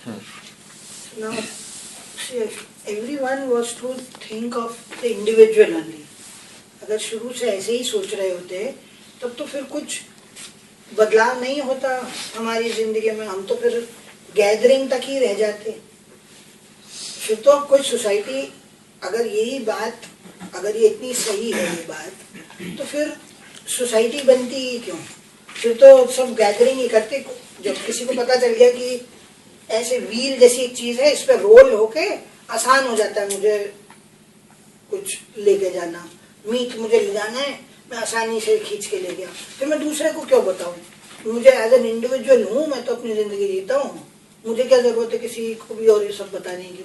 Now, see, if everyone was to think of the individual only. अगर शुरू से ऐसे ही सोच रहे होते तब तो फिर कुछ बदलाव नहीं होता हमारी जिंदगी में, हम तो फिर गैदरिंग तक ही रह जाते। फिर तो कोई सोसाइटी, अगर यही बात, अगर ये इतनी सही है ये बात, तो फिर सोसाइटी बनती ही क्यों? फिर तो सब गैदरिंग ही करते। जब किसी को पता चल गया कि ऐसे व्हील जैसी एक चीज है, इस पर रोल होके आसान हो जाता है मुझे कुछ लेके जाना, मीट मुझे ले जाना है, मैं आसानी से खींच के ले गया, फिर मैं दूसरे को क्यों बताऊं? मुझे एज एन इंडिविजुअल हूँ, मैं तो अपनी जिंदगी जीता हूँ, मुझे क्या जरूरत है किसी को भी और ये सब बताने की?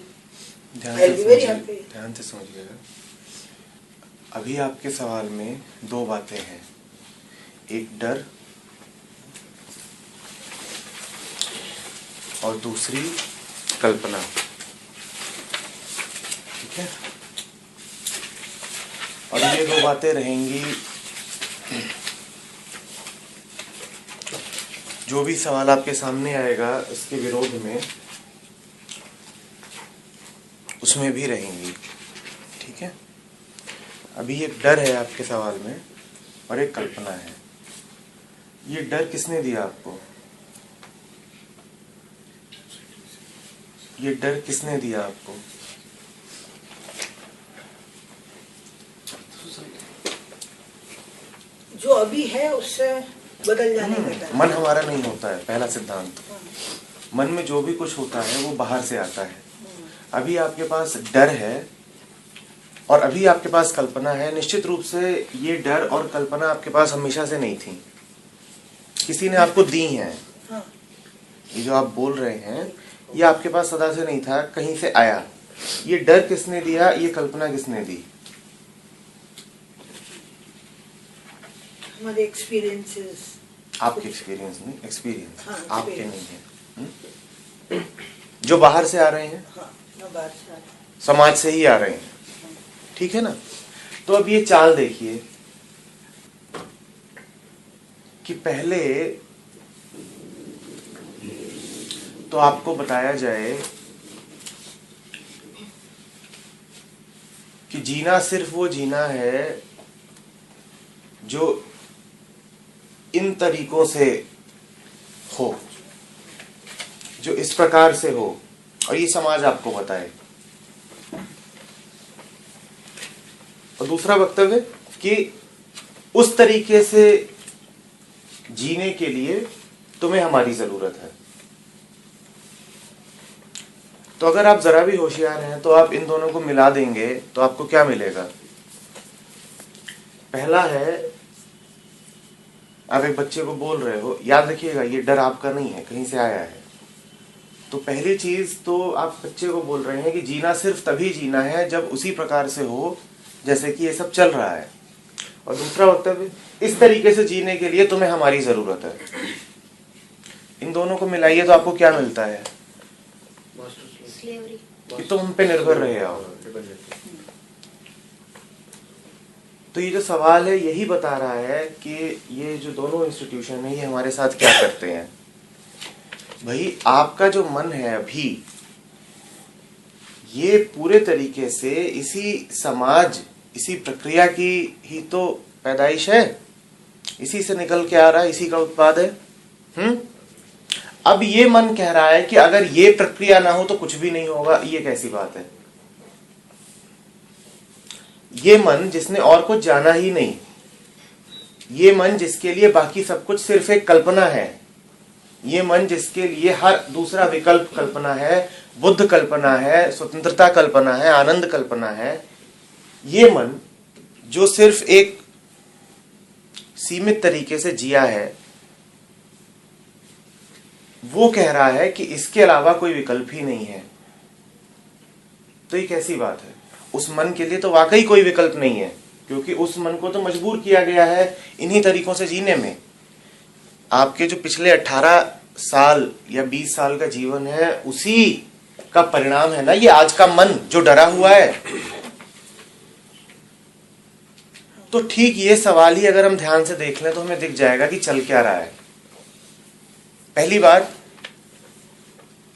ध्यान से समझिएगा। अभी आपके सवाल में दो बातें हैं, एक डर और दूसरी कल्पना। ठीक है, और ये दो बातें रहेंगी। जो भी सवाल आपके सामने आएगा इसके विरोध में, उसमें भी रहेंगी। ठीक है, अभी एक डर है आपके सवाल में और एक कल्पना है। ये डर किसने दिया आपको? ये डर किसने दिया आपको? जो अभी है उससे बदल जाने का डर। मन हमारा नहीं होता है, पहला सिद्धांत। मन में जो भी कुछ होता है वो बाहर से आता है। अभी आपके पास डर है और अभी आपके पास कल्पना है। निश्चित रूप से ये डर और कल्पना आपके पास हमेशा से नहीं थी, किसी ने आपको दी है। ये जो आप बोल रहे हैं ये आपके पास सदा से नहीं था, कहीं से आया। ये डर किसने दिया, ये कल्पना किसने दी? हमारे एक्सपीरियंसेस। आपके एक्सपीरियंस नहीं, एक्सपीरियंस आपके नहीं है। जो बाहर से आ रहे हैं, बाहर से आ रहे हैं, समाज से ही आ रहे हैं। ठीक है ना? तो अब ये चाल देखिए कि पहले तो आपको बताया जाए कि जीना सिर्फ वो जीना है जो इन तरीकों से हो, जो इस प्रकार से हो, और ये समाज आपको बताए। और दूसरा वक्तव्य कि उस तरीके से जीने के लिए तुम्हें हमारी जरूरत है। तो अगर आप जरा भी होशियार हैं तो आप इन दोनों को मिला देंगे तो आपको क्या मिलेगा? पहला है, आप एक बच्चे को बोल रहे हो, याद रखिएगा ये डर आपका नहीं है, कहीं से आया है। तो पहली चीज तो आप बच्चे को बोल रहे हैं कि जीना सिर्फ तभी जीना है जब उसी प्रकार से हो जैसे कि ये सब चल रहा है। और दूसरा वक्तव्य, इस तरीके से जीने के लिए तुम्हें हमारी जरूरत है। इन दोनों को मिलाइए तो आपको क्या मिलता है? कि तुम हम पे निर्भर रहे आओ। तो ये जो सवाल है यही बता रहा है कि ये जो दोनों इंस्टीट्यूशन है ये हमारे साथ क्या करते हैं। भाई आपका जो मन है अभी, ये पूरे तरीके से इसी समाज, इसी प्रक्रिया की ही तो पैदाइश है, इसी से निकल के आ रहा है, इसी का उत्पाद है। अब ये मन कह रहा है कि अगर ये प्रक्रिया ना हो तो कुछ भी नहीं होगा। ये कैसी बात है? ये मन जिसने और कुछ जाना ही नहीं, ये मन जिसके लिए बाकी सब कुछ सिर्फ एक कल्पना है, ये मन जिसके लिए हर दूसरा विकल्प कल्पना है, बुद्ध कल्पना है, स्वतंत्रता कल्पना है, आनंद कल्पना है, ये मन जो सिर्फ एक सीमित तरीके से जिया है, वो कह रहा है कि इसके अलावा कोई विकल्प ही नहीं है। तो ये कैसी बात है? उस मन के लिए तो वाकई कोई विकल्प नहीं है, क्योंकि उस मन को तो मजबूर किया गया है इन्हीं तरीकों से जीने में। आपके जो पिछले 18 साल या 20 साल का जीवन है उसी का परिणाम है ना ये आज का मन जो डरा हुआ है। तो ठीक ये सवाल ही अगर हम ध्यान से देख लें तो हमें दिख जाएगा कि चल क्या रहा है। पहली बात,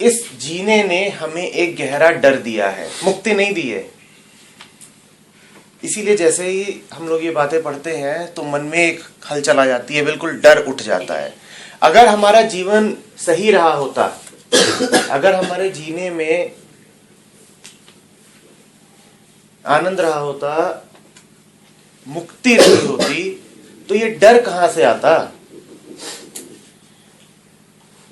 इस जीने ने हमें एक गहरा डर दिया है, मुक्ति नहीं दी है। इसीलिए जैसे ही हम लोग ये बातें पढ़ते हैं तो मन में एक हलचल आ जाती है, बिल्कुल डर उठ जाता है। अगर हमारा जीवन सही रहा होता, अगर हमारे जीने में आनंद रहा होता, मुक्ति रही होती, तो ये डर कहां से आता?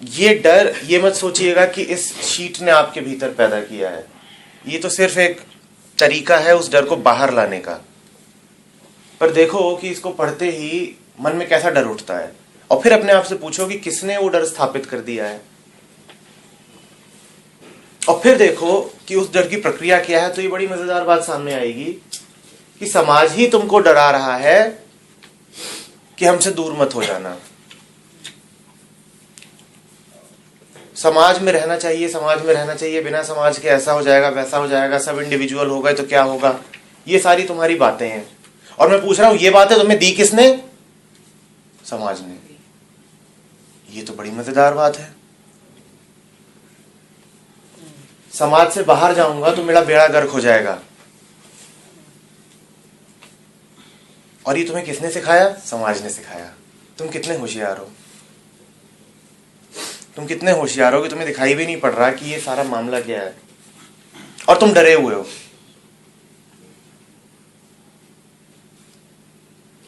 ये डर, ये मत सोचिएगा कि इस शीट ने आपके भीतर पैदा किया है। ये तो सिर्फ एक तरीका है उस डर को बाहर लाने का। पर देखो कि इसको पढ़ते ही मन में कैसा डर उठता है, और फिर अपने आप से पूछो कि किसने वो डर स्थापित कर दिया है, और फिर देखो कि उस डर की प्रक्रिया क्या है। तो ये बड़ी मजेदार बात सामने आएगी कि समाज ही तुमको डरा रहा है कि हमसे दूर मत हो जाना। समाज में रहना चाहिए, समाज में रहना चाहिए, बिना समाज के ऐसा हो जाएगा, वैसा हो जाएगा, सब इंडिविजुअल हो गए तो क्या होगा। ये सारी तुम्हारी बातें हैं। और मैं पूछ रहा हूं, ये बातें तुम्हें दी किसने? समाज ने। ये तो बड़ी मजेदार बात है। समाज से बाहर जाऊंगा तो मेरा बेड़ा गर्क हो जाएगा। और ये तुम्हें किसने सिखाया? समाज ने सिखाया। तुम कितने होशियार हो, तुम कितने होशियार हो कि तुम्हें दिखाई भी नहीं पड़ रहा कि ये सारा मामला क्या है, और तुम डरे हुए हो।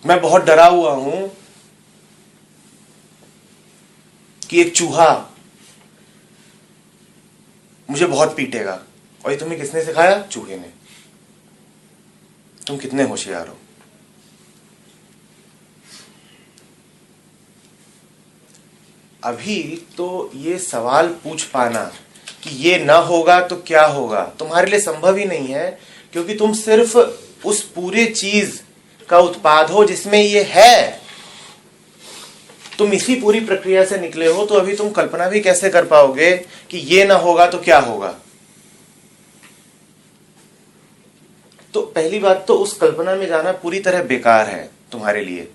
मैं बहुत डरा हुआ हूं कि एक चूहा मुझे बहुत पीटेगा, और ये तुम्हें किसने सिखाया? चूहे ने। तुम कितने होशियार हो। अभी तो ये सवाल पूछ पाना कि ये ना होगा तो क्या होगा, तुम्हारे लिए संभव ही नहीं है, क्योंकि तुम सिर्फ उस पूरे चीज का उत्पाद हो जिसमें ये है। तुम इसी पूरी प्रक्रिया से निकले हो, तो अभी तुम कल्पना भी कैसे कर पाओगे कि ये ना होगा तो क्या होगा। तो पहली बात तो उस कल्पना में जाना पूरी तरह बेकार है तुम्हारे लिए।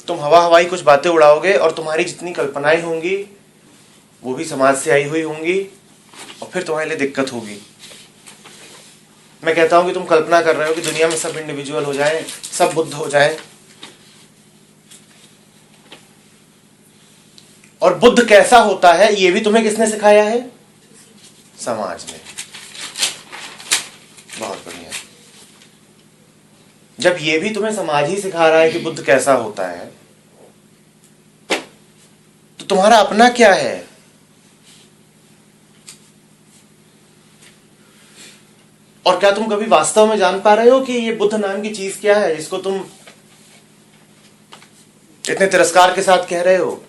तुम हवा हवाई कुछ बातें उड़ाओगे, और तुम्हारी जितनी कल्पनाएं होंगी वो भी समाज से आई हुई होंगी, और फिर तुम्हारे लिए दिक्कत होगी। मैं कहता हूं कि तुम कल्पना कर रहे हो कि दुनिया में सब इंडिविजुअल हो जाएं, सब बुद्ध हो जाएं, और बुद्ध कैसा होता है ये भी तुम्हें किसने सिखाया है? समाज ने। बहुत बढ़िया। जब ये भी तुम्हें समाज ही सिखा रहा है कि बुद्ध कैसा होता है, तो तुम्हारा अपना क्या है? और क्या तुम कभी वास्तव में जान पा रहे हो कि ये बुद्ध नाम की चीज क्या है जिसको तुम इतने तिरस्कार के साथ कह रहे हो?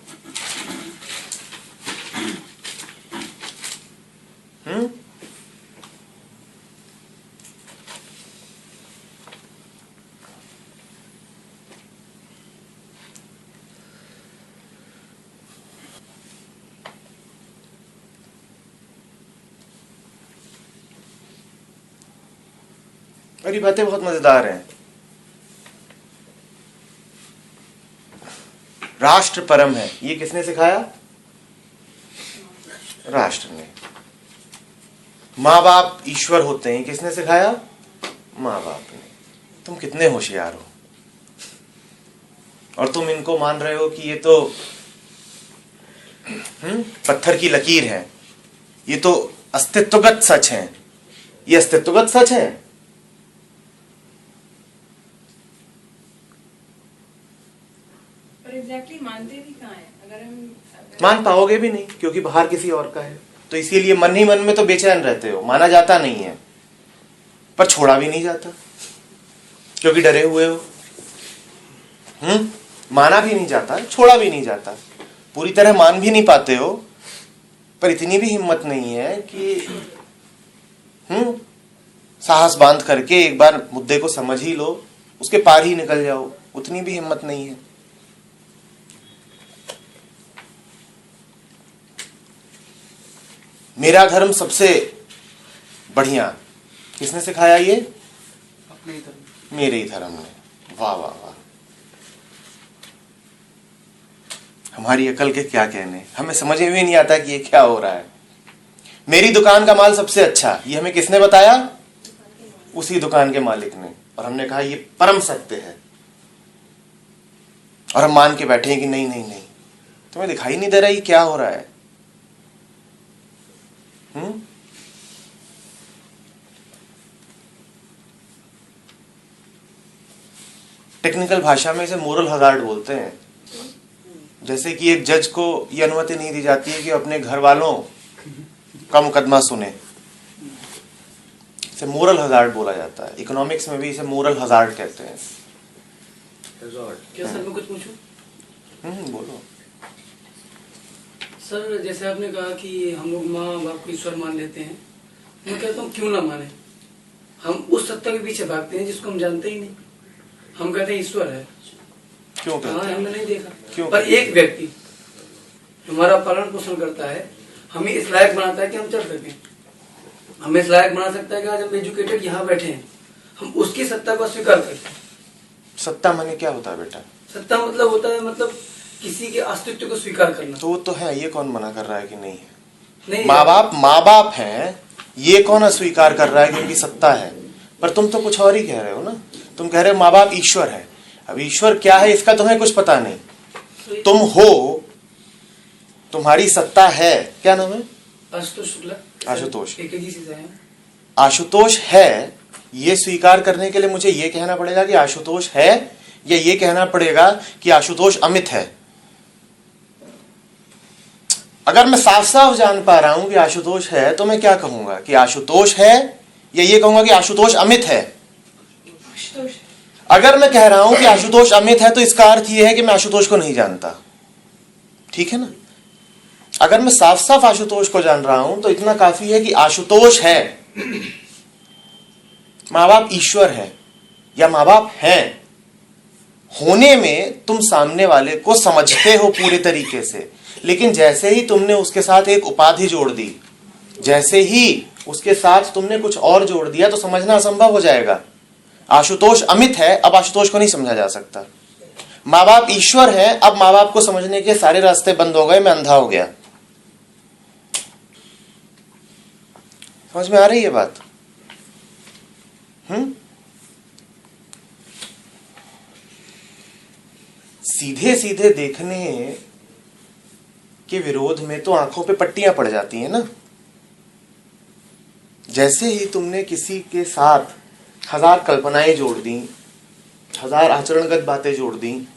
और ये बातें बहुत मजेदार हैं। राष्ट्र परम है, ये किसने सिखाया? राष्ट्र ने। माँ बाप ईश्वर होते हैं, किसने सिखाया? माँ बाप ने। तुम कितने होशियार हो, और तुम इनको मान रहे हो कि ये तो पत्थर की लकीर है, ये तो अस्तित्वगत सच है। ये अस्तित्वगत सच है। एग्जैक्टली मानते भी कहाँ है? अगर हम मान पाओगे भी नहीं, क्योंकि बाहर किसी और का है। तो इसीलिए मन ही मन में तो बेचैन रहते हो। माना जाता नहीं है, पर छोड़ा भी नहीं जाता, क्योंकि डरे हुए हो। माना भी नहीं जाता, छोड़ा भी नहीं जाता, पूरी तरह मान भी नहीं पाते हो, पर इतनी भी हिम्मत नहीं है कि साहस बांध करके एक बार मुद्दे को समझ ही लो, उसके पार ही निकल जाओ। उतनी भी हिम्मत नहीं है। मेरा धर्म सबसे बढ़िया, किसने सिखाया ये? अपने ही धर्म। मेरे ही धर्म ने। वाह वाह वाह। हमारी अकल के क्या कहने, हमें समझ में भी नहीं आता कि ये क्या हो रहा है। मेरी दुकान का माल सबसे अच्छा, ये हमें किसने बताया? उसी दुकान के मालिक ने। और हमने कहा ये परम सत्य है, और हम मान के बैठे हैं कि नहीं नहीं नहीं, तुम्हें दिखाई नहीं दे रहा ये क्या हो रहा है? टेक्निकल भाषा में इसे मोरल हजार्ड बोलते हैं। जैसे कि एक जज को यह अनुमति नहीं दी जाती है कि अपने घर वालों का मुकदमा सुने, इसे मोरल हजार्ड बोला जाता है। इकोनॉमिक्स में भी इसे मोरल हजार्ड कहते हैं। क्या सर मैं कुछ पूछूं? बोलो। सर जैसे आपने कहा कि हम लोग माँ बाप को ईश्वर मान लेते हैं, मैं कहता हूँ क्यों ना माने, हम उस सत्ता के पीछे भागते हैं जिसको हम जानते ही नहीं। हम कहते हैं ईश्वर है, क्यों कहते हैं? हमने नहीं देखा। क्यों? पर एक व्यक्ति हमारा पालन पोषण करता है, हमें इस लायक बनाता है कि हम चढ़ सकें, हमें इस लायक बना सकता है कि आज हम एजुकेटेड यहाँ बैठे हैं, हम उसकी सत्ता को स्वीकार करते हैं। सत्ता माने क्या होता है बेटा? सत्ता मतलब होता है मतलब किसी के अस्तित्व को स्वीकार करना। तो वो तो है, ये कौन मना कर रहा है कि नहीं है? नहीं, माँ बाप हैं, ये कौन अस्वीकार कर रहा है कि उनकी सत्ता है? पर तुम तो कुछ और ही कह रहे हो ना। तुम कह रहे हो माँ बाप ईश्वर है। अब ईश्वर क्या है इसका तुम्हें कुछ पता नहीं। तुम हो, तुम्हारी सत्ता है, क्या नाम है? आशुतोष शुक्ला। आशुतोष। AKG से आए हैं। आशुतोष है, ये स्वीकार करने के लिए मुझे ये कहना पड़ेगा कि आशुतोष है, या ये कहना पड़ेगा कि आशुतोष अमित है? अगर मैं साफ साफ जान पा रहा हूं कि आशुतोष है, तो मैं क्या कहूंगा कि आशुतोष है, या ये कहूंगा कि आशुतोष अमित है? अगर मैं कह रहा हूं कि आशुतोष अमित है, तो इसका अर्थ यह है कि मैं आशुतोष को नहीं जानता। ठीक है ना? अगर मैं साफ साफ आशुतोष को जान रहा हूं, तो इतना काफी है कि आशुतोष है। माँ बाप ईश्वर है या माँ बाप हैं, होने में तुम सामने वाले को समझते हो पूरे तरीके से, लेकिन जैसे ही तुमने उसके साथ एक उपाधि जोड़ दी, जैसे ही उसके साथ तुमने कुछ और जोड़ दिया, तो समझना असंभव हो जाएगा। आशुतोष अमित है, अब आशुतोष को नहीं समझा जा सकता। माँ बाप ईश्वर है, अब माँ बाप को समझने के सारे रास्ते बंद हो गए, मैं अंधा हो गया। समझ में आ रही है बात? सीधे सीधे देखने के विरोध में तो आंखों पे पट्टियां पड़ जाती हैं ना। जैसे ही तुमने किसी के साथ 1000 कल्पनाएं जोड़ दी, 1000 आचरणगत बातें जोड़ दी,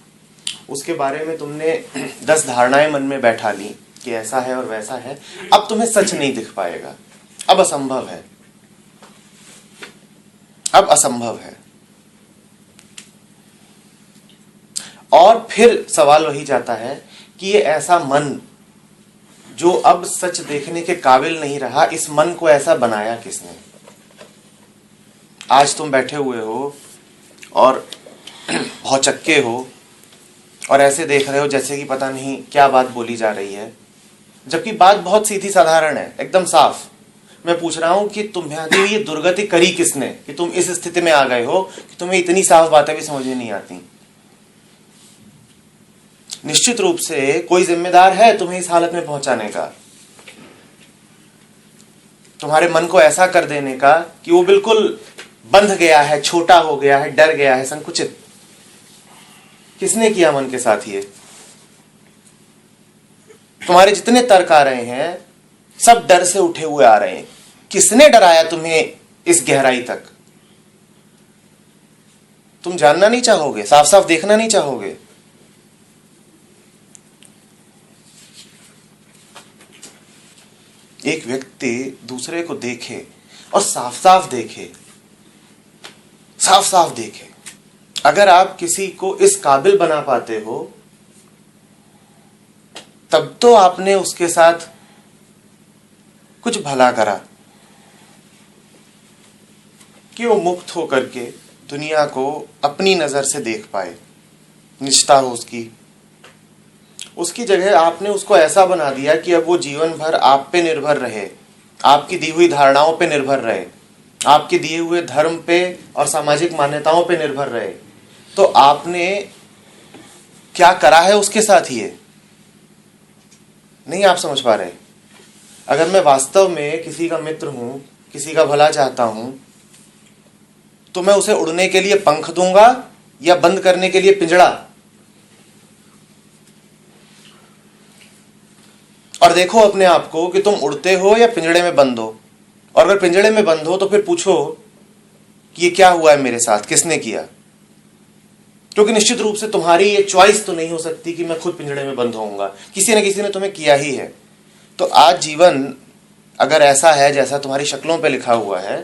उसके बारे में तुमने 10 धारणाएं मन में बैठा ली कि ऐसा है और वैसा है, अब तुम्हें सच नहीं दिख पाएगा। अब असंभव है, अब असंभव है। और फिर सवाल वही जाता है कि ये ऐसा मन जो अब सच देखने के काबिल नहीं रहा, इस मन को ऐसा बनाया किसने? आज तुम बैठे हुए हो और भौचक्के हो और ऐसे देख रहे हो जैसे कि पता नहीं क्या बात बोली जा रही है, जबकि बात बहुत सीधी साधारण है, एकदम साफ। मैं पूछ रहा हूं कि तुम्हारी ये दुर्गति करी किसने कि तुम इस स्थिति में आ गए हो कि तुम्हें इतनी साफ बातें भी समझ में नहीं आती। निश्चित रूप से कोई जिम्मेदार है तुम्हें इस हालत में पहुंचाने का, तुम्हारे मन को ऐसा कर देने का कि वो बिल्कुल बंध गया है, छोटा हो गया है, डर गया है, संकुचित। किसने किया मन के साथ ये? तुम्हारे जितने तर्क आ रहे हैं सब डर से उठे हुए आ रहे हैं। किसने डराया तुम्हें इस गहराई तक? तुम जानना नहीं चाहोगे, साफ साफ देखना नहीं चाहोगे। एक व्यक्ति दूसरे को देखे और साफ साफ देखे, साफ साफ देखे। अगर आप किसी को इस काबिल बना पाते हो, तब तो आपने उसके साथ कुछ भला करा कि वो मुक्त होकर के दुनिया को अपनी नजर से देख पाए, निष्ठा हो उसकी जगह आपने उसको ऐसा बना दिया कि अब वो जीवन भर आप पे निर्भर रहे, आपकी दी हुई धारणाओं पे निर्भर रहे, आपके दिए हुए धर्म पे और सामाजिक मान्यताओं पे निर्भर रहे। तो आपने क्या करा है उसके साथ? ये नहीं आप समझ पा रहे। अगर मैं वास्तव में किसी का मित्र हूं, किसी का भला चाहता हूं, तो मैं उसे उड़ने के लिए पंख दूंगा या बंद करने के लिए पिंजड़ा? और देखो अपने आप को कि तुम उड़ते हो या पिंजड़े में बंद हो। और अगर पिंजड़े में बंद हो तो फिर पूछो कि ये क्या हुआ है मेरे साथ, किसने किया? क्योंकि निश्चित रूप से तुम्हारी ये चॉइस तो नहीं हो सकती कि मैं खुद पिंजड़े में बंद होऊंगा, किसी न किसी ने तुम्हें किया ही है। तो आज जीवन अगर ऐसा है जैसा तुम्हारी शक्लों पे लिखा हुआ है,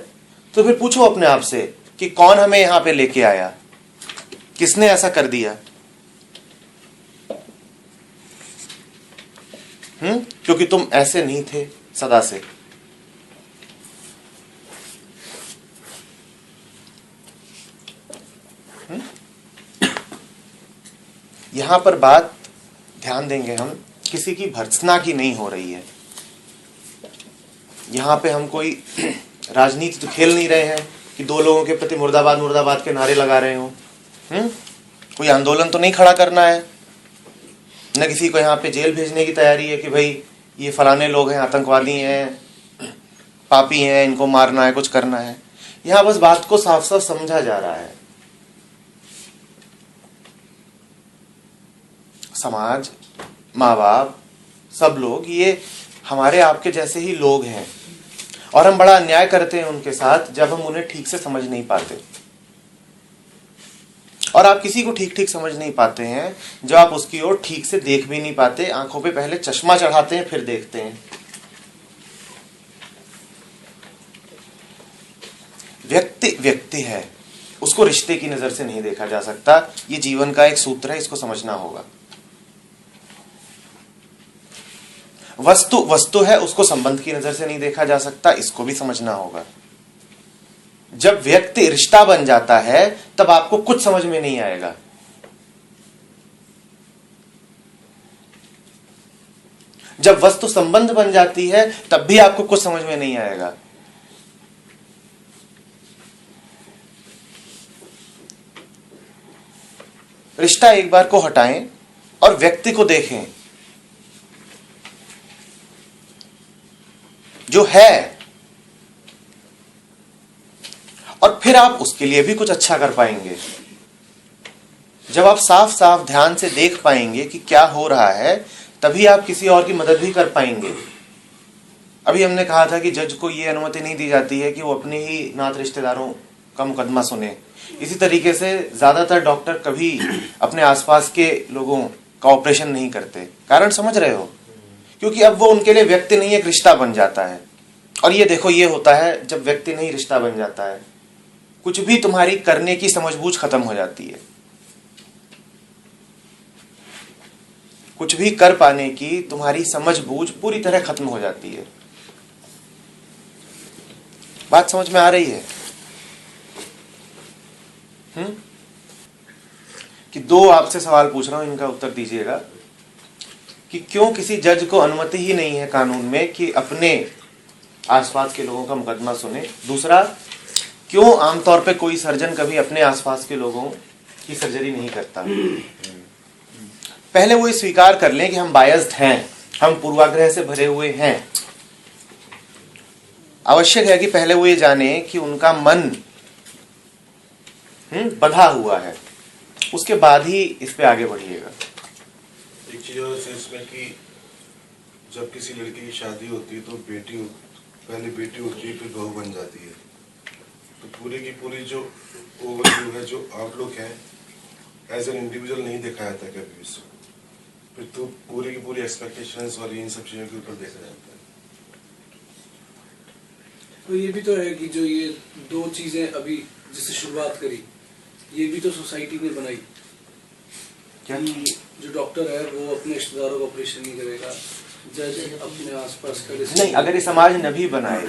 तो फिर पूछो अपने आप से कि कौन हमें यहां पे लेके आया, किसने ऐसा कर दिया? क्योंकि तुम ऐसे नहीं थे सदा से। यहां पर बात ध्यान देंगे हम, किसी की भर्त्सना की नहीं हो रही है। यहां पे हम कोई राजनीति तो खेल नहीं रहे हैं कि दो लोगों के प्रति मुर्दाबाद मुर्दाबाद के नारे लगा रहे हो। कोई आंदोलन तो नहीं खड़ा करना है, न किसी को यहाँ पे जेल भेजने की तैयारी है कि भाई ये फलाने लोग हैं, आतंकवादी हैं, पापी हैं, इनको मारना है, कुछ करना है। यहाँ बस बात को साफ साफ समझा जा रहा है। समाज, माँ बाप, सब लोग ये हमारे आपके जैसे ही लोग हैं, और हम बड़ा अन्याय करते हैं उनके साथ जब हम उन्हें ठीक से समझ नहीं पाते। और आप किसी को ठीक ठीक समझ नहीं पाते हैं जब आप उसकी ओर ठीक से देख भी नहीं पाते। आंखों पे पहले चश्मा चढ़ाते हैं, फिर देखते हैं। व्यक्ति व्यक्ति है, उसको रिश्ते की नजर से नहीं देखा जा सकता। ये जीवन का एक सूत्र है, इसको समझना होगा। वस्तु वस्तु है, उसको संबंध की नजर से नहीं देखा जा सकता, इसको भी समझना होगा। जब व्यक्ति रिश्ता बन जाता है तब आपको कुछ समझ में नहीं आएगा। जब वस्तु संबंध बन जाती है तब भी आपको कुछ समझ में नहीं आएगा। रिश्ता एक बार को हटाएं और व्यक्ति को देखें जो है, और फिर आप उसके लिए भी कुछ अच्छा कर पाएंगे। जब आप साफ साफ ध्यान से देख पाएंगे कि क्या हो रहा है, तभी आप किसी और की मदद भी कर पाएंगे। अभी हमने कहा था कि जज को यह अनुमति नहीं दी जाती है कि वो अपने ही नात रिश्तेदारों का मुकदमा सुने। इसी तरीके से ज्यादातर डॉक्टर कभी अपने आसपास के लोगों का ऑपरेशन नहीं करते। कारण समझ रहे हो? क्योंकि अब वो उनके लिए व्यक्ति नहीं, एक रिश्ता बन जाता है। और ये देखो, ये होता है जब व्यक्ति नहीं रिश्ता बन जाता है, कुछ भी तुम्हारी करने की समझबूझ खत्म हो जाती है। कुछ भी कर पाने की तुम्हारी समझबूझ पूरी तरह खत्म हो जाती है। बात समझ में आ रही है? कि दो आपसे सवाल पूछ रहा हूं, इनका उत्तर दीजिएगा कि क्यों किसी जज को अनुमति ही नहीं है कानून में कि अपने आसपास के लोगों का मुकदमा सुने। दूसरा, क्यों आमतौर पे कोई सर्जन कभी अपने आसपास के लोगों की सर्जरी नहीं करता। पहले वो ये स्वीकार कर लें कि हम बायस्ड हैं, हम पूर्वाग्रह से भरे हुए हैं। आवश्यक है कि पहले वो ये जाने कि उनका मन बंधा हुआ है, उसके बाद ही इस पे आगे बढ़िएगा। एक चीज और इसमें कि जब किसी लड़की की शादी होती है तो पहले बेटी होती है, फिर बहू बन जाती है। तो पूरी की पूरी जो ओवरव्यू है, जो आउटलुक है, एज एन इंडिविजुअल नहीं देखा जाता कभी भी। फिर तो पूरी की पूरी एक्सपेक्टेशंस और इन सब चीजों के ऊपर देखा जाता है। तो ये भी तो है कि जो ये दो चीजें अभी जिससे शुरुआत करी, ये भी तो सोसाइटी ने बनाई। क्या? जो डॉक्टर है वो अपने रिश्तेदारों का ऑपरेशन नहीं करेगा, जज अपने आसपास का नहीं, अगर ये समाज न भी बनाए,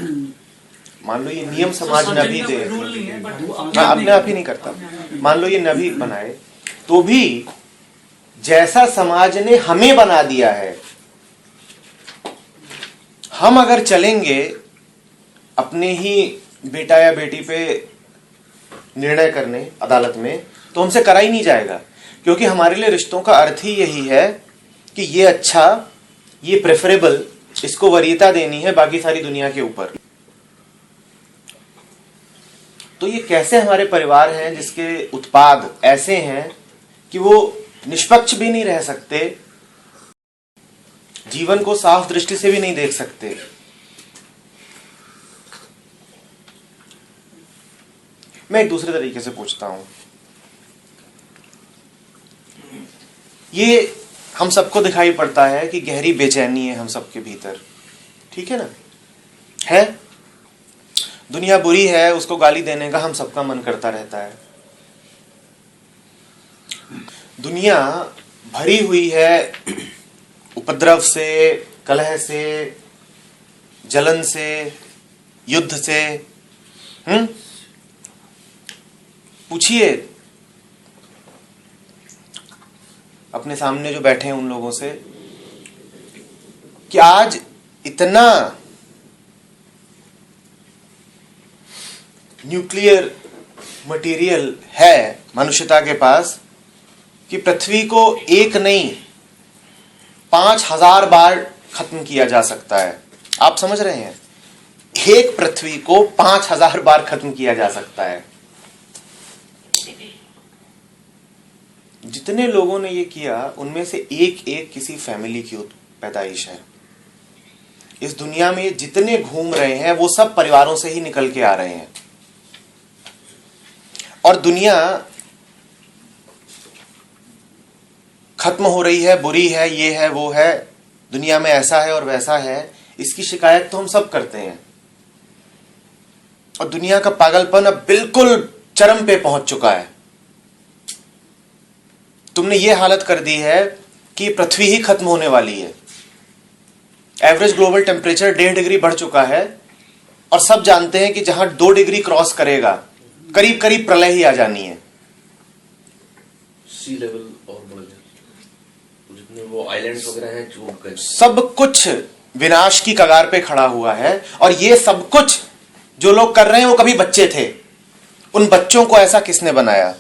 मान लो ये नियम समाज न भी दे, अपने आप ही नहीं करता, मान लो ये न भी बनाए, तो भी जैसा समाज ने हमें बना दिया है, हम अगर चलेंगे अपने ही बेटा या बेटी पे निर्णय करने अदालत में, तो हमसे करा ही नहीं जाएगा। क्योंकि हमारे लिए रिश्तों का अर्थ ही यही है कि ये अच्छा, ये प्रेफरेबल, इसको वरीयता देनी है बाकी सारी दुनिया के ऊपर। तो ये कैसे हमारे परिवार हैं जिसके उत्पाद ऐसे हैं कि वो निष्पक्ष भी नहीं रह सकते, जीवन को साफ दृष्टि से भी नहीं देख सकते। मैं एक दूसरे तरीके से पूछता हूं, ये हम सबको दिखाई पड़ता है कि गहरी बेचैनी है हम सबके भीतर, ठीक है ना? है, दुनिया बुरी है, उसको गाली देने का हम सबका मन करता रहता है। दुनिया भरी हुई है उपद्रव से, कलह से, जलन से, युद्ध से। पूछिए अपने सामने जो बैठे हैं उन लोगों से कि आज इतना न्यूक्लियर मटेरियल है मनुष्यता के पास कि पृथ्वी को एक नहीं 5000 बार खत्म किया जा सकता है। आप समझ रहे हैं? एक पृथ्वी को 5000 बार खत्म किया जा सकता है। जितने लोगों ने ये किया उनमें से एक एक किसी फैमिली की पैदाइश है। इस दुनिया में जितने घूम रहे हैं वो सब परिवारों से ही निकल के आ रहे हैं। और दुनिया खत्म हो रही है, बुरी है, ये है, वो है, दुनिया में ऐसा है और वैसा है, इसकी शिकायत तो हम सब करते हैं। और दुनिया का पागलपन अब बिल्कुल चरम पे पहुंच चुका है। तुमने ये हालत कर दी है कि पृथ्वी ही खत्म होने वाली है। एवरेज ग्लोबल टेम्परेचर 1.5 डिग्री बढ़ चुका है और सब जानते हैं कि जहां 2 डिग्री क्रॉस करेगा करीब करीब प्रलय ही आ जानी है। सी लेवल और बढ़ गया, जितने वो आइलैंड्स वगैरह हैं चूक गए, सब कुछ विनाश की कगार पे खड़ा हुआ है। और ये सब कुछ जो लोग कर रहे हैं वो कभी बच्चे थे। उन बच्चों को ऐसा किसने बनाया?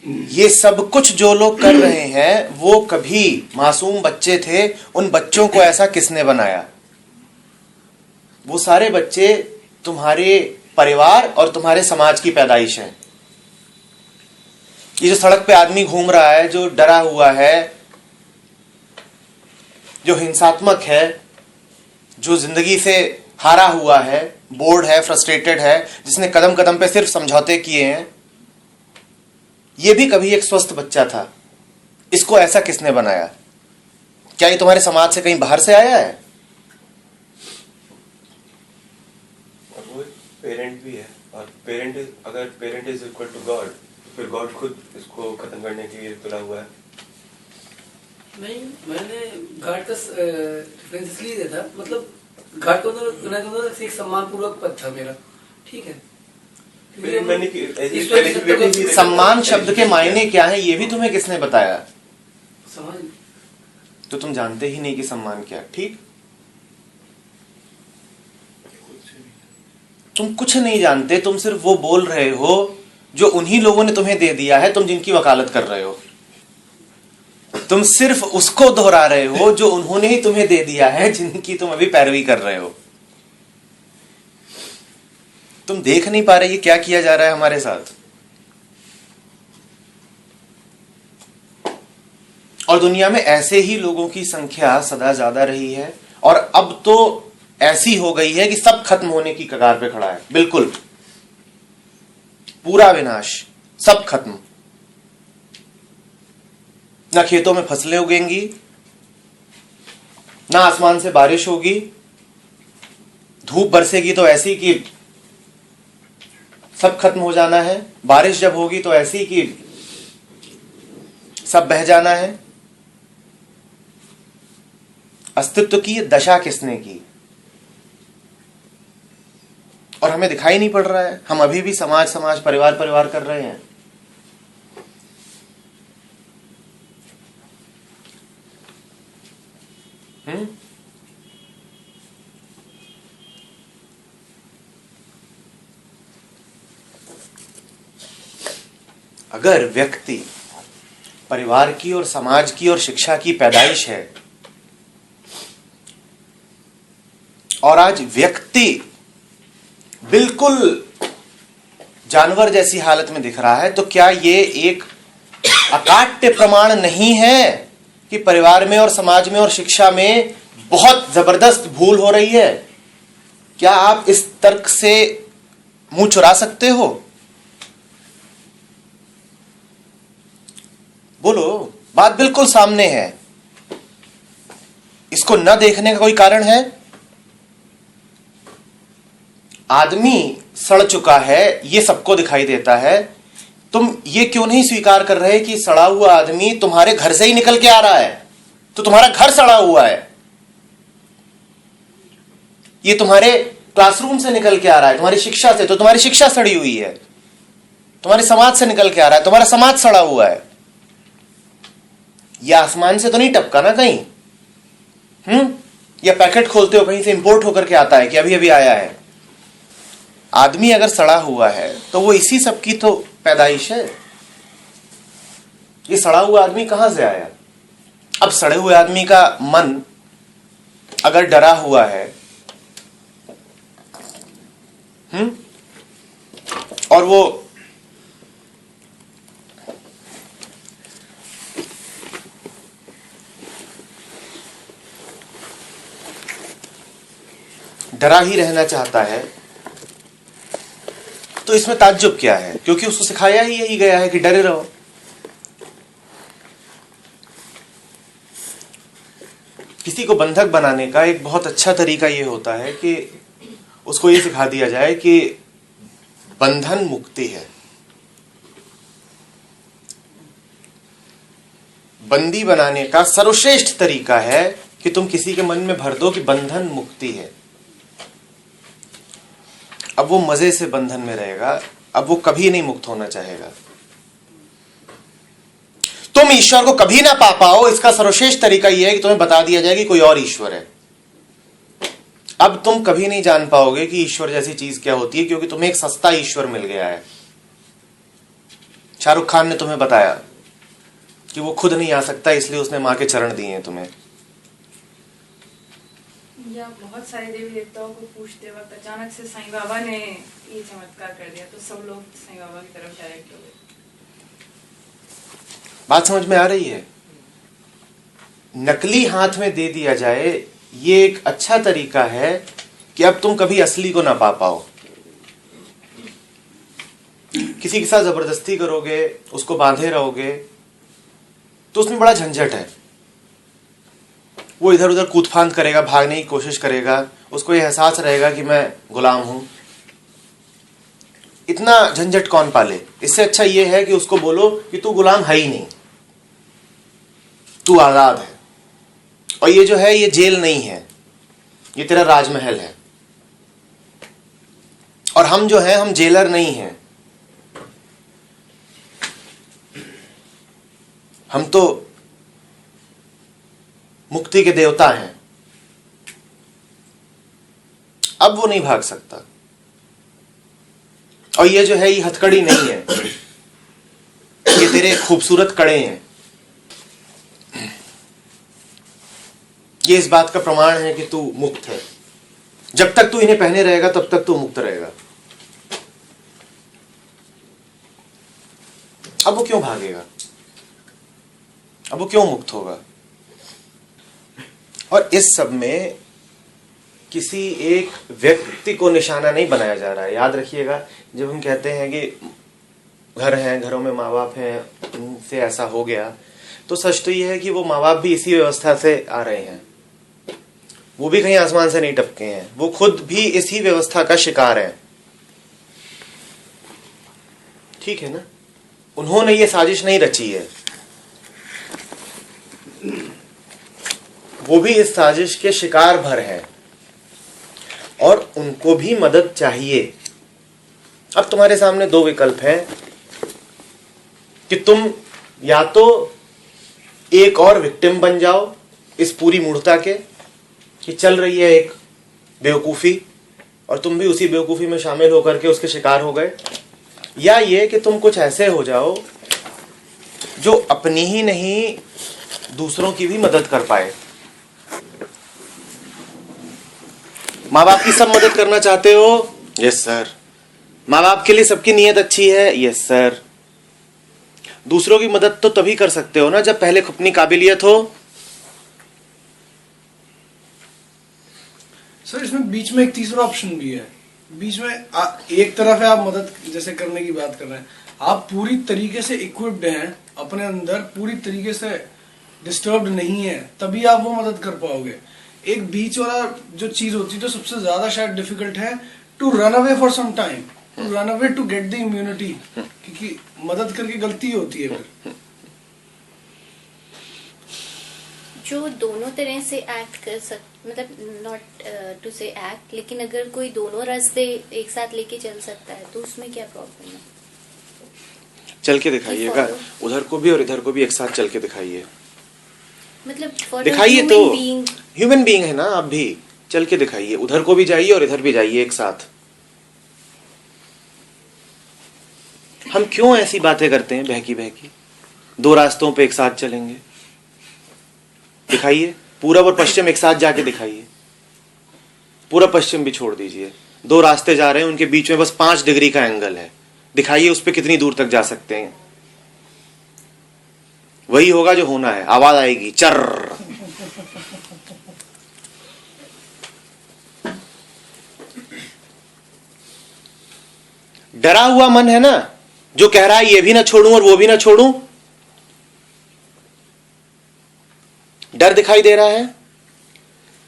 ये सब कुछ जो लोग कर रहे हैं वो कभी मासूम बच्चे थे। उन बच्चों को ऐसा किसने बनाया? वो सारे बच्चे तुम्हारे परिवार और तुम्हारे समाज की पैदाइश है। ये जो सड़क पे आदमी घूम रहा है, जो डरा हुआ है, जो हिंसात्मक है, जो जिंदगी से हारा हुआ है, बोर्ड है, फ्रस्ट्रेटेड है, जिसने कदम कदम पे सिर्फ समझौते किए हैं, ये भी कभी एक स्वस्थ बच्चा था। इसको ऐसा किसने बनाया? क्या ये तुम्हारे समाज से कहीं बाहर से आया है? और वो पेरेंट भी है, और अगर parent is equal to God, तो फिर गॉड खुद इसको खत्म करने के लिए तुला हुआ है। नहीं, मैंने घाट का रेफरेंस इसलिए दिया था, मतलब घाट को तो एक सम्मानपूर्वक पद था मेरा, ठीक है। सम्मान शब्द के मायने क्या है ये भी तुम्हें किसने बताया? समझ तो तुम जानते ही नहीं कि सम्मान क्या। ठीक, तुम कुछ नहीं जानते, तुम सिर्फ वो बोल रहे हो जो उन्हीं लोगों ने तुम्हें दे दिया है, तुम जिनकी वकालत कर रहे हो। तुम सिर्फ उसको दोहरा रहे हो जो उन्होंने ही तुम्हें दे दिया है, जिनकी तुम अभी पैरवी कर रहे हो। तुम देख नहीं पा रहे ये क्या किया जा रहा है हमारे साथ। और दुनिया में ऐसे ही लोगों की संख्या सदा ज्यादा रही है, और अब तो ऐसी हो गई है कि सब खत्म होने की कगार पे खड़ा है। बिल्कुल पूरा विनाश, सब खत्म। ना खेतों में फसलें उगेंगी, ना आसमान से बारिश होगी, धूप बरसेगी तो ऐसी कि सब खत्म हो जाना है, बारिश जब होगी तो ऐसी कि सब बह जाना है। अस्तित्व की दशा किसने की? और हमें दिखाई नहीं पड़ रहा है। हम अभी भी समाज समाज, परिवार परिवार कर रहे हैं। अगर व्यक्ति परिवार की और समाज की और शिक्षा की पैदाइश है और आज व्यक्ति बिल्कुल जानवर जैसी हालत में दिख रहा है, तो क्या ये एक अकाट्य प्रमाण नहीं है कि परिवार में और समाज में और शिक्षा में बहुत जबरदस्त भूल हो रही है? क्या आप इस तर्क से मुंह चुरा सकते हो? बोलो, बात बिल्कुल सामने है। इसको न देखने का कोई कारण है? आदमी सड़ चुका है, ये सबको दिखाई देता है। तुम ये क्यों नहीं स्वीकार कर रहे कि सड़ा हुआ आदमी तुम्हारे घर से ही निकल के आ रहा है? तो तुम्हारा घर सड़ा हुआ है, ये तुम्हारे क्लासरूम से निकल के आ रहा है, तुम्हारी शिक्षा से, तो तुम्हारी शिक्षा सड़ी हुई है। तुम्हारे समाज से निकल के आ रहा है, तुम्हारा समाज सड़ा हुआ है। यह आसमान से तो नहीं टपका ना कहीं, या पैकेट खोलते हो कहीं से इंपोर्ट होकर के आता है कि अभी अभी आया है। आदमी अगर सड़ा हुआ है तो वो इसी सब की तो पैदाइश है। ये सड़ा हुआ आदमी कहां से आया? अब सड़े हुए आदमी का मन अगर डरा हुआ है और वो डरा ही रहना चाहता है, तो इसमें ताज्जुब क्या है? क्योंकि उसको सिखाया ही यही गया है कि डरे रहो। किसी को बंधक बनाने का एक बहुत अच्छा तरीका यह होता है कि उसको ये सिखा दिया जाए कि बंधन मुक्ति है। बंदी बनाने का सर्वश्रेष्ठ तरीका है कि तुम किसी के मन में भर दो कि बंधन मुक्ति है। अब वो मजे से बंधन में रहेगा, अब वो कभी नहीं मुक्त होना चाहेगा। तुम ईश्वर को कभी ना पा पाओ, इसका सर्वश्रेष्ठ तरीका यह है कि तुम्हें बता दिया जाए कि कोई और ईश्वर है। अब तुम कभी नहीं जान पाओगे कि ईश्वर जैसी चीज क्या होती है, क्योंकि तुम्हें एक सस्ता ईश्वर मिल गया है। शाहरुख खान ने तुम्हें बताया कि वो खुद नहीं आ सकता, इसलिए उसने मां के चरण दिए हैं तुम्हें। या बहुत सारे देवी देवताओं को पूछते वक्त अचानक से साईं बाबा ने ये चमत्कार कर दिया, तो सब लोग साईं बाबा की तरफ डायरेक्ट हो गए। बात समझ में आ रही है? नकली हाथ में दे दिया जाए, ये एक अच्छा तरीका है कि अब तुम कभी असली को ना पा पाओ। किसी के साथ जबरदस्ती करोगे, उसको बांधे रहोगे, तो उसमें बड़ा झंझट है। वो इधर उधर कूदफांद करेगा, भागने की कोशिश करेगा, उसको ये एहसास रहेगा कि मैं गुलाम हूं। इतना झंझट कौन पाले? इससे अच्छा ये है कि उसको बोलो कि तू गुलाम है ही नहीं, तू आजाद है, और ये जो है ये जेल नहीं है, ये तेरा राजमहल है। और हम जो हैं, हम जेलर नहीं हैं, हम तो मुक्ति के देवता हैं। अब वो नहीं भाग सकता। और ये जो है ये हथकड़ी नहीं है, ये तेरे खूबसूरत कड़े हैं। ये इस बात का प्रमाण है कि तू मुक्त है। जब तक तू इन्हें पहने रहेगा तब तक तू मुक्त रहेगा। अब वो क्यों भागेगा? अब वो क्यों मुक्त होगा? और इस सब में किसी एक व्यक्ति को निशाना नहीं बनाया जा रहा है। याद रखिएगा, जब हम कहते हैं कि घर हैं, घरों में माँ बाप हैं, उनसे ऐसा हो गया, तो सच तो यह है कि वो माँ बाप भी इसी व्यवस्था से आ रहे हैं। वो भी कहीं आसमान से नहीं टपके हैं, वो खुद भी इसी व्यवस्था का शिकार है। ठीक है ना? उन्होंने ये साजिश नहीं रची है, वो भी इस साजिश के शिकार भर है और उनको भी मदद चाहिए। अब तुम्हारे सामने दो विकल्प हैं कि तुम या तो एक और विक्टिम बन जाओ इस पूरी मूढ़ता के कि चल रही है एक बेवकूफी और तुम भी उसी बेवकूफी में शामिल होकर के उसके शिकार हो गए, या ये कि तुम कुछ ऐसे हो जाओ जो अपनी ही नहीं दूसरों की भी मदद कर पाए। माँ बाप की सब मदद करना चाहते हो? Yes sir. माँ बाप के लिए सबकी नीयत अच्छी है? Yes sir. दूसरों की मदद तो तभी कर सकते हो ना जब पहले अपनी काबिलियत हो। सर इसमें बीच में एक तीसरा ऑप्शन भी है। बीच में एक तरफ है आप मदद जैसे करने की बात कर रहे हैं, आप पूरी तरीके से इक्विप्ड हैं, अपने अंदर पूरी तरीके से डिस्टर्ब्ड नहीं है, तभी आप वो मदद कर पाओगे। एक बीच वाला जो चीज होती है जो सबसे ज्यादा शायद डिफिकल्ट है, to run away for some time, to run away to get the immunity, क्योंकि मदद करके गलती होती है फिर। जो दोनों तरह से एक्ट कर मतलब नॉट टू से एक्ट, लेकिन अगर कोई दोनों रास्ते एक साथ लेके चल सकता है तो उसमें क्या प्रॉब्लम है? चल के दिखाइएगा, उधर को भी और इधर को भी एक साथ चल के दिखाइए। मतलब दिखाइए तो, ह्यूमन बीइंग है ना आप भी, चल के दिखाइए। उधर को भी जाइए और इधर भी जाइए एक साथ। हम क्यों ऐसी बातें करते हैं बहकी बहकी? दो रास्तों पे एक साथ चलेंगे, दिखाइए। पूरब और पश्चिम एक साथ जाके दिखाइए। पूरब पश्चिम भी छोड़ दीजिए, दो रास्ते जा रहे हैं, उनके बीच में बस 5 डिग्री का एंगल है, दिखाइए उस पे कितनी दूर तक जा सकते हैं। वही होगा जो होना है, आवाज आएगी चर। डरा हुआ मन है ना जो कह रहा है ये भी ना छोड़ूं और वो भी ना छोड़ूं। डर दिखाई दे रहा है,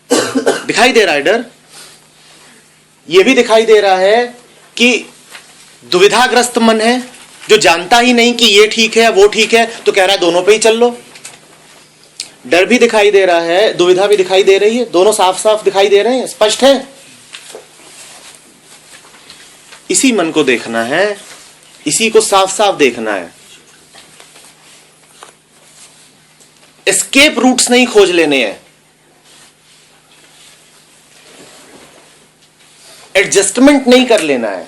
दिखाई दे रहा है डर। ये भी दिखाई दे रहा है कि दुविधाग्रस्त मन है जो जानता ही नहीं कि ये ठीक है वो ठीक है, तो कह रहा है दोनों पे ही चल लो। डर भी दिखाई दे रहा है, दुविधा भी दिखाई दे रही है, दोनों साफ साफ दिखाई दे रहे हैं, स्पष्ट है। इसी मन को देखना है, इसी को साफ साफ देखना है। एस्केप रूट्स नहीं खोज लेने हैं, एडजस्टमेंट नहीं कर लेना है,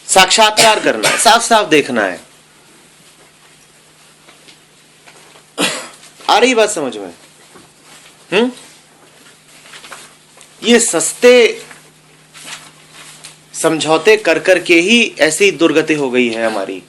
साक्षात्कार करना है, साफ साफ देखना है। आ रही बात समझ में? ये सस्ते समझौते कर करके ही ऐसी दुर्गति हो गई है हमारी।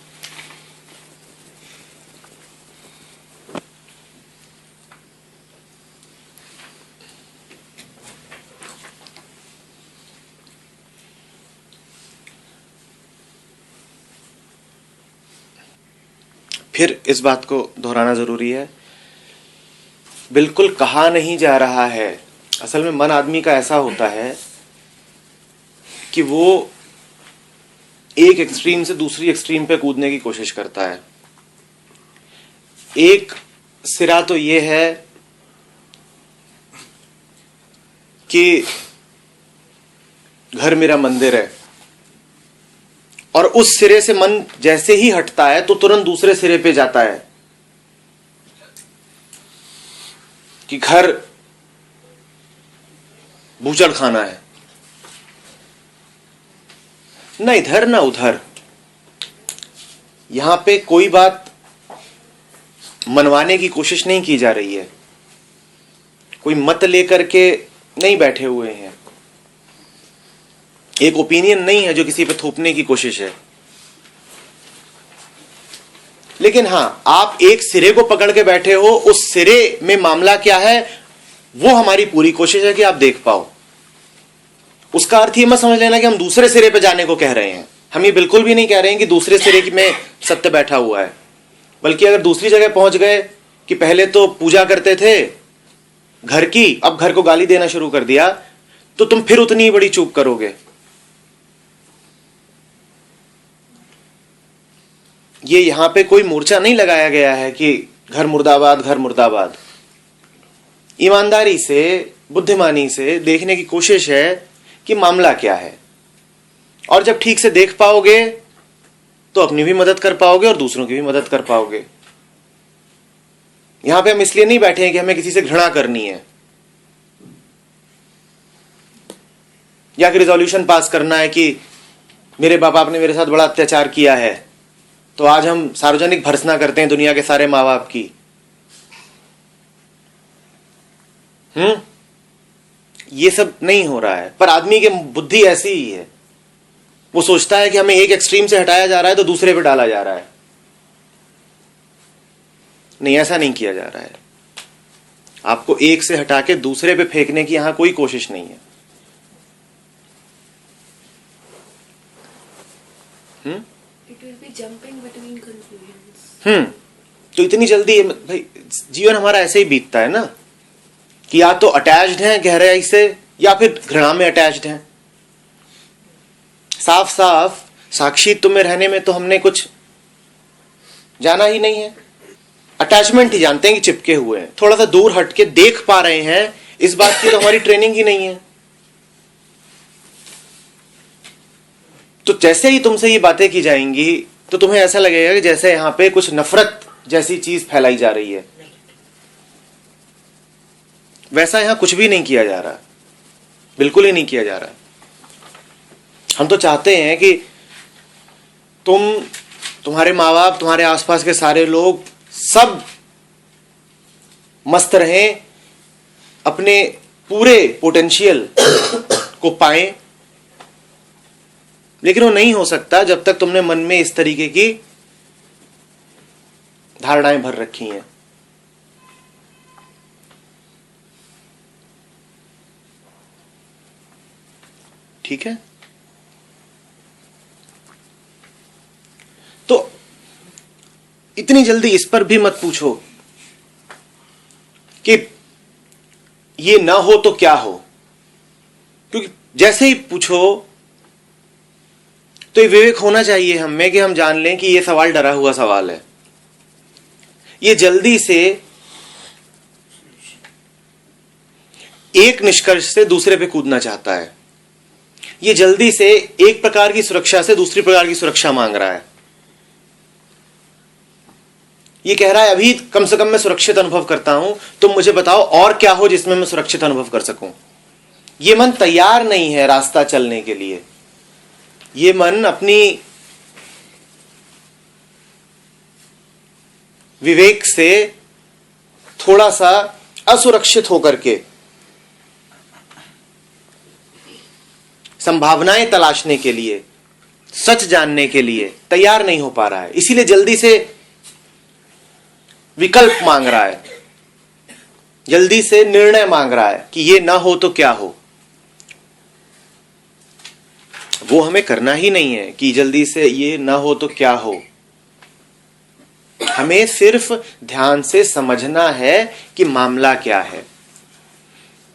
फिर इस बात को दोहराना जरूरी है, बिल्कुल कहा नहीं जा रहा है। असल में मन आदमी का ऐसा होता है कि वो एक एक्सट्रीम से दूसरी एक्सट्रीम पे कूदने की कोशिश करता है। एक सिरा तो ये है कि घर मेरा मंदिर है, और उस सिरे से मन जैसे ही हटता है तो तुरंत दूसरे सिरे पे जाता है कि घर बूचड़ खाना है, ना इधर ना उधर। यहां पे कोई बात मनवाने की कोशिश नहीं की जा रही है, कोई मत लेकर के नहीं बैठे हुए हैं, एक ओपिनियन नहीं है जो किसी पे थोपने की कोशिश है। लेकिन हां, आप एक सिरे को पकड़ के बैठे हो, उस सिरे में मामला क्या है वो हमारी पूरी कोशिश है कि आप देख पाओ। उसका अर्थ ये मत समझ लेना कि हम दूसरे सिरे पे जाने को कह रहे हैं। हम ये बिल्कुल भी नहीं कह रहे हैं कि दूसरे सिरे में सत्य बैठा हुआ है, बल्कि अगर दूसरी जगह पहुंच गए कि पहले तो पूजा करते थे घर की, अब घर को गाली देना शुरू कर दिया, तो तुम फिर उतनी ही बड़ी चूक करोगे। ये यहां पे कोई मोर्चा नहीं लगाया गया है कि घर मुर्दाबाद, घर मुर्दाबाद। ईमानदारी से, बुद्धिमानी से देखने की कोशिश है कि मामला क्या है, और जब ठीक से देख पाओगे तो अपनी भी मदद कर पाओगे और दूसरों की भी मदद कर पाओगे। यहां पे हम इसलिए नहीं बैठे हैं कि हमें किसी से घृणा करनी है या कि रिजोल्यूशन पास करना है कि मेरे बाप ने मेरे साथ बड़ा अत्याचार किया है, तो आज हम सार्वजनिक भर्त्सना करते हैं दुनिया के सारे माँ बाप की। ये सब नहीं हो रहा है, पर आदमी की बुद्धि ऐसी ही है, वो सोचता है कि हमें एक एक्सट्रीम से हटाया जा रहा है तो दूसरे पे डाला जा रहा है। नहीं, ऐसा नहीं किया जा रहा है। आपको एक से हटा के दूसरे पे फेंकने की यहां कोई कोशिश नहीं है। It will be jumping between conclusions. तो इतनी जल्दी भाई जीवन हमारा ऐसे ही बीतता है ना, कि या तो अटैच्ड हैं गहराई से या फिर घृणा में अटैच्ड हैं। साफ साफ साक्षी में रहने में तो हमने कुछ जाना ही नहीं है, अटैचमेंट ही जानते हैं कि चिपके हुए हैं। थोड़ा सा दूर हट के देख पा रहे हैं, इस बात की तो हमारी ट्रेनिंग ही नहीं है। तो जैसे ही तुमसे ये बातें की जाएंगी तो तुम्हें ऐसा लगेगा कि जैसे यहां पे कुछ नफरत जैसी चीज फैलाई जा रही है। वैसा यहां कुछ भी नहीं किया जा रहा, बिल्कुल ही नहीं किया जा रहा। हम तो चाहते हैं कि तुम्हारे माँ बाप, तुम्हारे आसपास के सारे लोग सब मस्त रहें, अपने पूरे पोटेंशियल को पाएं। लेकिन वो नहीं हो सकता जब तक तुमने मन में इस तरीके की धारणाएं भर रखी हैं। ठीक है, तो इतनी जल्दी इस पर भी मत पूछो कि ये ना हो तो क्या हो, क्योंकि जैसे ही पूछो तो ये विवेक होना चाहिए हम में कि हम जान लें कि ये सवाल डरा हुआ सवाल है। ये जल्दी से एक निष्कर्ष से दूसरे पे कूदना चाहता है, ये जल्दी से एक प्रकार की सुरक्षा से दूसरी प्रकार की सुरक्षा मांग रहा है। ये कह रहा है अभी कम से कम मैं सुरक्षित अनुभव करता हूं, तुम मुझे बताओ और क्या हो जिसमें मैं सुरक्षित अनुभव कर सकूं। ये मन तैयार नहीं है रास्ता चलने के लिए। ये मन अपनी विवेक से थोड़ा सा असुरक्षित होकर के संभावनाएं तलाशने के लिए, सच जानने के लिए तैयार नहीं हो पा रहा है। इसीलिए जल्दी से विकल्प मांग रहा है, जल्दी से निर्णय मांग रहा है कि ये ना हो तो क्या हो। वो हमें करना ही नहीं है कि जल्दी से ये ना हो तो क्या हो। हमें सिर्फ ध्यान से समझना है कि मामला क्या है।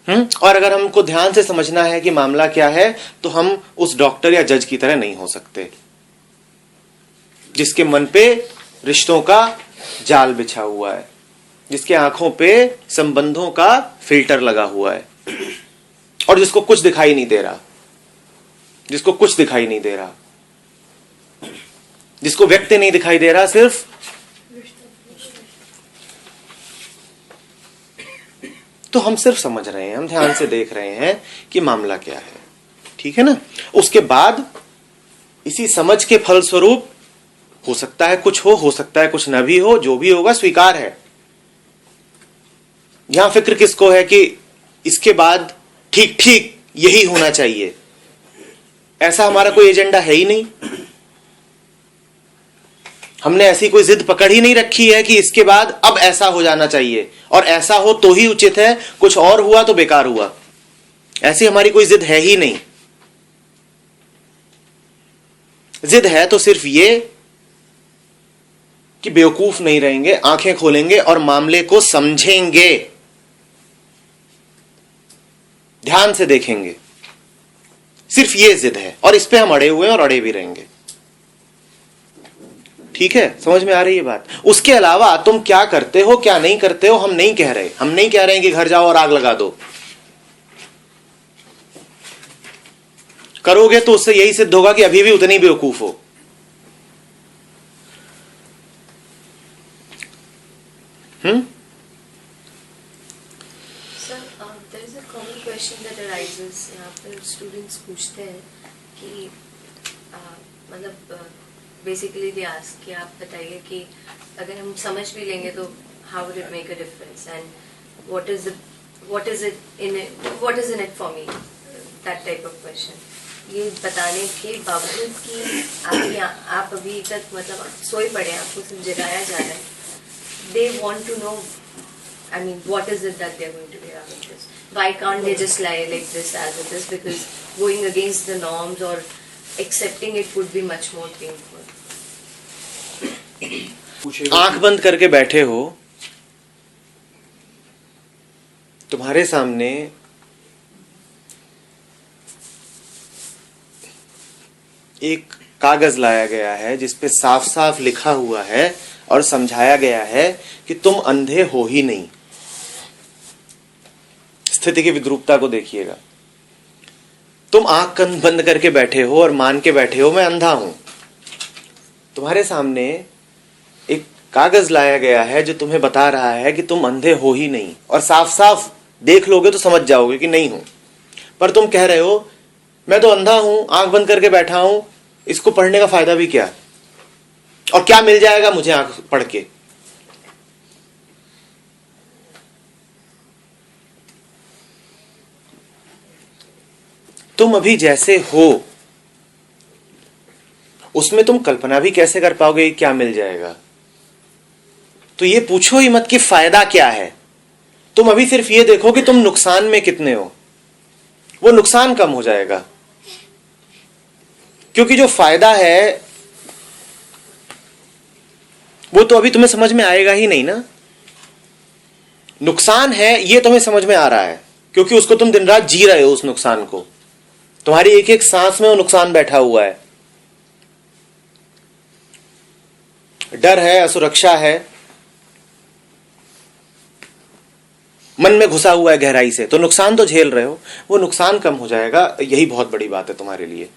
और अगर हमको ध्यान से समझना है कि मामला क्या है तो हम उस डॉक्टर या जज की तरह नहीं हो सकते जिसके मन पे रिश्तों का जाल बिछा हुआ है, जिसके आंखों पे संबंधों का फिल्टर लगा हुआ है और जिसको कुछ दिखाई नहीं दे रहा, जिसको कुछ दिखाई नहीं दे रहा, जिसको व्यक्ति नहीं दिखाई दे रहा, सिर्फ तो हम सिर्फ समझ रहे हैं, हम ध्यान से देख रहे हैं कि मामला क्या है। ठीक है ना। उसके बाद इसी समझ के फलस्वरूप हो सकता है कुछ हो सकता है कुछ न भी हो, जो भी होगा स्वीकार है। यहां फिक्र किसको है कि इसके बाद ठीक ठीक यही होना चाहिए, ऐसा हमारा कोई एजेंडा है ही नहीं। हमने ऐसी कोई जिद पकड़ ही नहीं रखी है कि इसके बाद अब ऐसा हो जाना चाहिए और ऐसा हो तो ही उचित है, कुछ और हुआ तो बेकार हुआ। ऐसी हमारी कोई जिद है ही नहीं। जिद है तो सिर्फ ये कि बेवकूफ नहीं रहेंगे, आंखें खोलेंगे और मामले को समझेंगे, ध्यान से देखेंगे। सिर्फ ये जिद है और इस पे हम अड़े हुए हैं और अड़े भी रहेंगे। ठीक है, समझ में आ रही है बात। उसके अलावा तुम क्या करते हो क्या नहीं करते हो हम नहीं कह रहे। हम नहीं कह रहे हैं कि घर जाओ और आग लगा दो। करोगे तो उससे यही सिद्ध होगा कि अभी भी उतनी बेवकूफ हो। Sir, there is a common question that arises. यहाँ पर students पूछते हैं कि मतलब बेसिकली दे आस्क कि आप बताइए कि अगर हम समझ भी लेंगे तो how would it make a difference and what is in it for me, that type of question. ये बताने के बावजूद कि आप अभी तक मतलब सोए पड़े हैं, आपको सिर्फ जगाया जा रहा है, they want to know, I mean, what is it that they're going to get out of this? Why can't they just lie like this as it is? Because going against the norms or accepting it would be much more painful. आंख बंद करके बैठे हो, तुम्हारे सामने एक कागज लाया गया है जिसपे साफ साफ लिखा हुआ है और समझाया गया है कि तुम अंधे हो ही नहीं। स्थिति की विद्रूपता को देखिएगा। तुम आंख बंद करके बैठे हो और मान के बैठे हो मैं अंधा हूं। तुम्हारे सामने एक कागज लाया गया है जो तुम्हें बता रहा है कि तुम अंधे हो ही नहीं, और साफ साफ देख लोगे तो समझ जाओगे कि नहीं हूं। पर तुम कह रहे हो मैं तो अंधा हूं, आंख बंद करके बैठा हूं, इसको पढ़ने का फायदा भी क्या, और क्या मिल जाएगा मुझे आंख पढ़ के। तुम अभी जैसे हो उसमें तुम कल्पना भी कैसे कर पाओगे क्या मिल जाएगा। तो ये पूछो ही मत कि फायदा क्या है, तुम अभी सिर्फ ये देखो कि तुम नुकसान में कितने हो, वो नुकसान कम हो जाएगा। क्योंकि जो फायदा है वो तो अभी तुम्हें समझ में आएगा ही नहीं ना। नुकसान है ये तुम्हें समझ में आ रहा है क्योंकि उसको तुम दिन रात जी रहे हो। उस नुकसान को तुम्हारी एक एक सांस में वो नुकसान बैठा हुआ है। डर है, असुरक्षा है, मन में घुसा हुआ है गहराई से, तो नुकसान तो झेल रहे हो, वो नुकसान कम हो जाएगा। यही बहुत बड़ी बात है तुम्हारे लिए।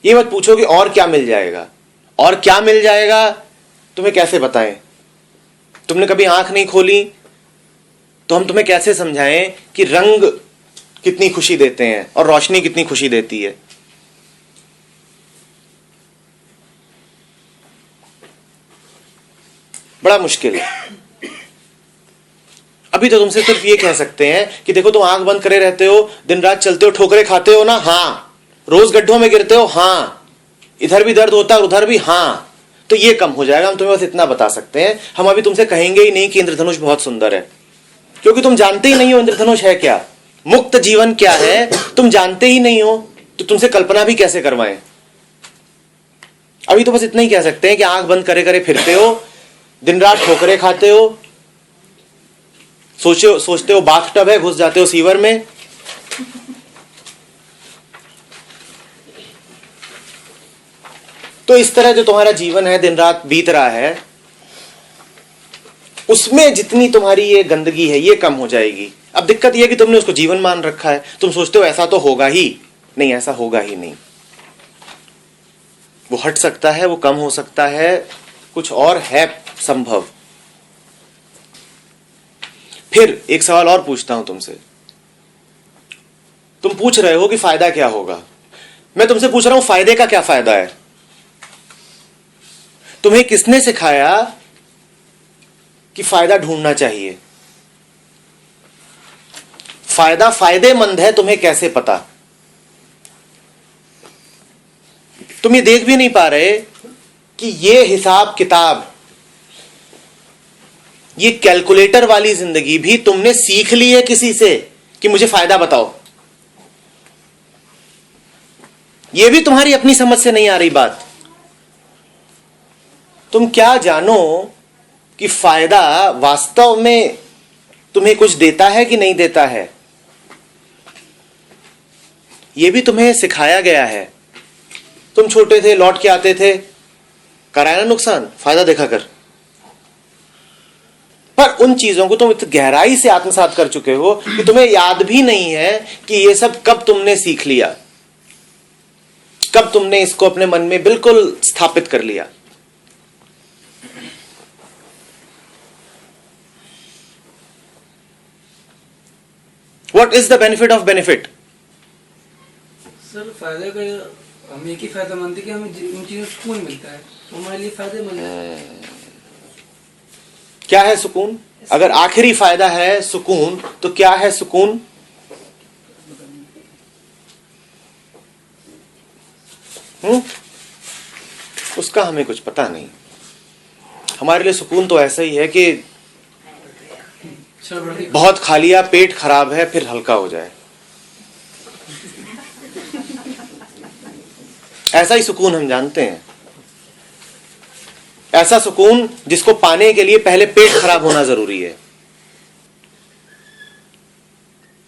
ये मत पूछो कि और क्या मिल जाएगा, और क्या मिल जाएगा तुम्हें कैसे बताएं। तुमने कभी आंख नहीं खोली तो हम तुम्हें कैसे समझाएं कि रंग कितनी खुशी देते हैं और रोशनी कितनी खुशी देती है। बड़ा मुश्किल है। अभी तो तुमसे सिर्फ ये कह सकते हैं कि देखो तुम आंख बंद करे रहते हो, दिन रात चलते हो, ठोकरे खाते हो ना, हाँ, रोज गड्ढों में गिरते हो, हाँ, इधर भी दर्द होता है उधर भी, हाँ, तो ये कम हो जाएगा। हम तुम्हें बस इतना बता सकते हैं। हम अभी तुमसे कहेंगे ही नहीं कि इंद्रधनुष बहुत सुंदर है, क्योंकि तुम जानते ही नहीं हो इंद्रधनुष है क्या, मुक्त जीवन क्या है, तुम जानते ही नहीं हो, तो तुमसे कल्पना भी कैसे करवाएं। अभी तो बस इतना ही कह सकते हैं कि आंख बंद करे करे फिरते हो, दिन रात ठोकरे खाते हो, सोचते हो बाथ टब है, घुस जाते हो सीवर में। तो इस तरह जो तुम्हारा जीवन है दिन रात बीत रहा है, उसमें जितनी तुम्हारी ये गंदगी है ये कम हो जाएगी। अब दिक्कत ये है कि तुमने उसको जीवन मान रखा है। तुम सोचते हो ऐसा तो होगा ही नहीं, ऐसा होगा ही नहीं। वो हट सकता है, वो कम हो सकता है, कुछ और है संभव। फिर एक सवाल और पूछता हूं तुमसे। तुम पूछ रहे हो कि फायदा क्या होगा, मैं तुमसे पूछ रहा हूं फायदे का क्या फायदा है। तुम्हें किसने सिखाया कि फायदा ढूंढना चाहिए? फायदा फायदेमंद है तुम्हें कैसे पता? तुम ये देख भी नहीं पा रहे कि ये हिसाब किताब, ये कैलकुलेटर वाली जिंदगी भी तुमने सीख ली है किसी से कि मुझे फायदा बताओ। ये भी तुम्हारी अपनी समझ से नहीं आ रही बात। तुम क्या जानो कि फायदा वास्तव में तुम्हें कुछ देता है कि नहीं देता है। यह भी तुम्हें सिखाया गया है। तुम छोटे थे, लौट के आते थे, कराया ना नुकसान, फायदा देखा कर। पर उन चीजों को तुम इतनी गहराई से आत्मसात कर चुके हो कि तुम्हें याद भी नहीं है कि यह सब कब तुमने सीख लिया, कब तुमने इसको अपने मन में बिल्कुल स्थापित कर लिया। What is the benefit of benefit? Sir फायदे का हम एक ही फायदा मानते हैं कि हमें इन चीजों से सुकून मिलता है, तो हमारे लिए फायदेमंद है। क्या है सुकून? अगर आखिरी फायदा है सुकून, तो क्या है सुकून? उसका हमें कुछ पता नहीं। हमारे लिए सुकून तो ऐसा ही है कि बहुत खा लिया, पेट खराब है, फिर हल्का हो जाए, ऐसा ही सुकून हम जानते हैं। ऐसा सुकून जिसको पाने के लिए पहले पेट खराब होना जरूरी है,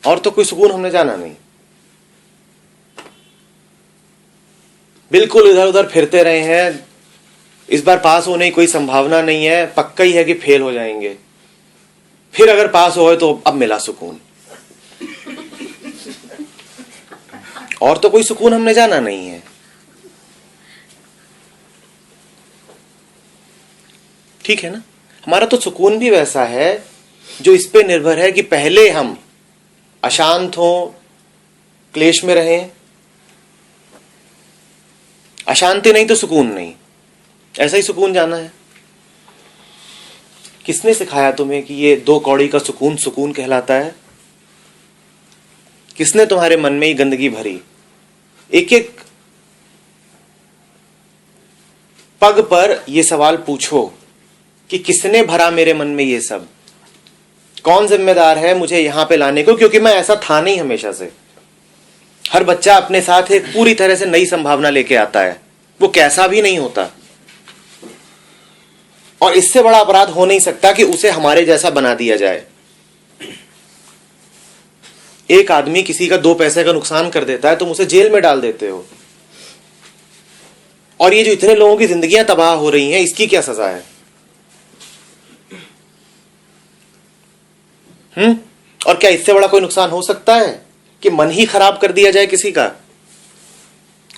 और तो कोई सुकून हमने जाना नहीं। बिल्कुल इधर उधर फिरते रहे हैं, इस बार पास होने की कोई संभावना नहीं है, पक्का ही है कि फेल हो जाएंगे, फिर अगर पास हो गए तो अब मिला सुकून, और तो कोई सुकून हमने जाना नहीं है। ठीक है ना? हमारा तो सुकून भी वैसा है जो इस पे निर्भर है कि पहले हम अशांत हों, क्लेश में रहें। अशांति नहीं तो सुकून नहीं, ऐसा ही सुकून जाना है। किसने सिखाया तुम्हें कि ये 2 कौड़ी का सुकून सुकून कहलाता है? किसने तुम्हारे मन में ही गंदगी भरी? एक एक पग पर ये सवाल पूछो कि किसने भरा मेरे मन में ये सब? कौन जिम्मेदार है मुझे यहां पे लाने को? क्योंकि मैं ऐसा था नहीं हमेशा से। हर बच्चा अपने साथ एक पूरी तरह से नई संभावना लेके आता है, वो कैसा भी नहीं होता, और इससे बड़ा अपराध हो नहीं सकता कि उसे हमारे जैसा बना दिया जाए। एक आदमी किसी का 2 पैसे का नुकसान कर देता है, तुम उसे जेल में डाल देते हो, और ये जो इतने लोगों की जिंदगियां तबाह हो रही हैं, इसकी क्या सजा है? और क्या इससे बड़ा कोई नुकसान हो सकता है कि मन ही खराब कर दिया जाए किसी का?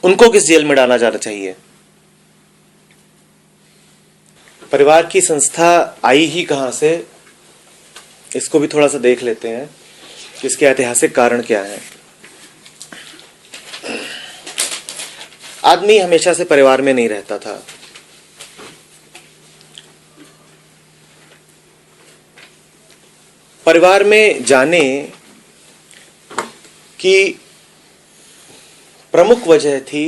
उनको किस जेल में डाला जाना चाहिए? परिवार की संस्था आई ही कहां से, इसको भी थोड़ा सा देख लेते हैं कि इसके ऐतिहासिक कारण क्या है। आदमी हमेशा से परिवार में नहीं रहता था। परिवार में जाने की प्रमुख वजह थी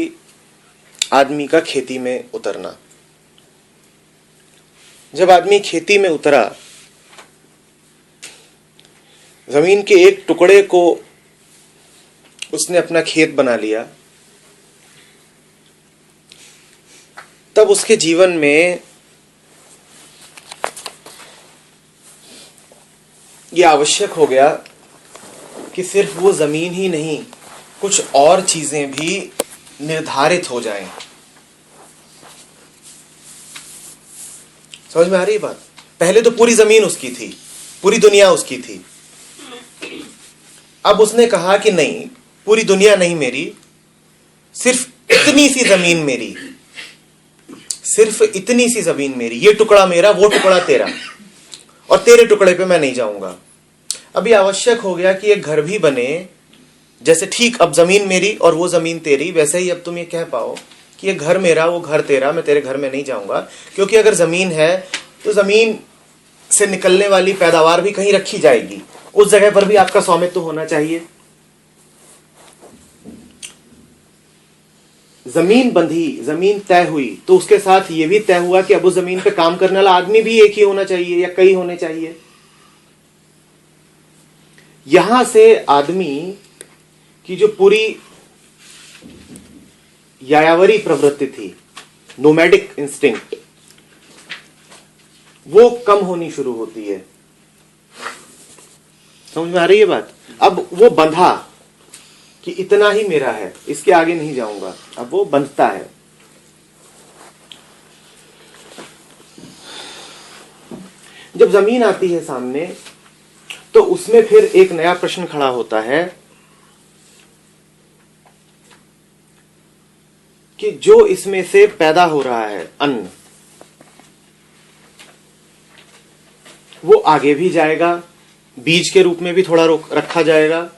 आदमी का खेती में उतरना। जब आदमी खेती में उतरा, जमीन के एक टुकड़े को उसने अपना खेत बना लिया, तब उसके जीवन में यह आवश्यक हो गया कि सिर्फ वो जमीन ही नहीं, कुछ और चीजें भी निर्धारित हो जाएं। समझ में आ रही है बात? पहले तो पूरी जमीन उसकी थी, पूरी दुनिया उसकी थी। अब उसने कहा कि नहीं, पूरी दुनिया नहीं मेरी, सिर्फ इतनी सी जमीन मेरी, सिर्फ इतनी सी जमीन मेरी, ये टुकड़ा मेरा, वो टुकड़ा तेरा, और तेरे टुकड़े पे मैं नहीं जाऊंगा। अभी आवश्यक हो गया कि एक घर भी बने, जैसे ठीक अब जमीन मेरी और वो जमीन तेरी, वैसे ही अब तुम ये कह पाओ कि ये घर मेरा, वो घर तेरा, मैं तेरे घर में नहीं जाऊंगा। क्योंकि अगर जमीन है तो जमीन से निकलने वाली पैदावार भी कहीं रखी जाएगी, उस जगह पर भी आपका स्वामित्व तो होना चाहिए। जमीन बंधी, जमीन तय हुई, तो उसके साथ ये भी तय हुआ कि अब उस जमीन पे काम करने वाला आदमी भी एक ही होना चाहिए या कई होने चाहिए। यहां से आदमी की जो पूरी यायावरी प्रवृत्ति थी, नोमैडिक इंस्टिंक्ट, वो कम होनी शुरू होती है। समझ में आ रही है बात? अब वो बंधा कि इतना ही मेरा है, इसके आगे नहीं जाऊंगा, अब वो बंधता है। जब जमीन आती है सामने, तो उसमें फिर एक नया प्रश्न खड़ा होता है कि जो इसमें से पैदा हो रहा है अन्न, वो आगे भी जाएगा, बीज के रूप में भी थोड़ा रखा जाएगा।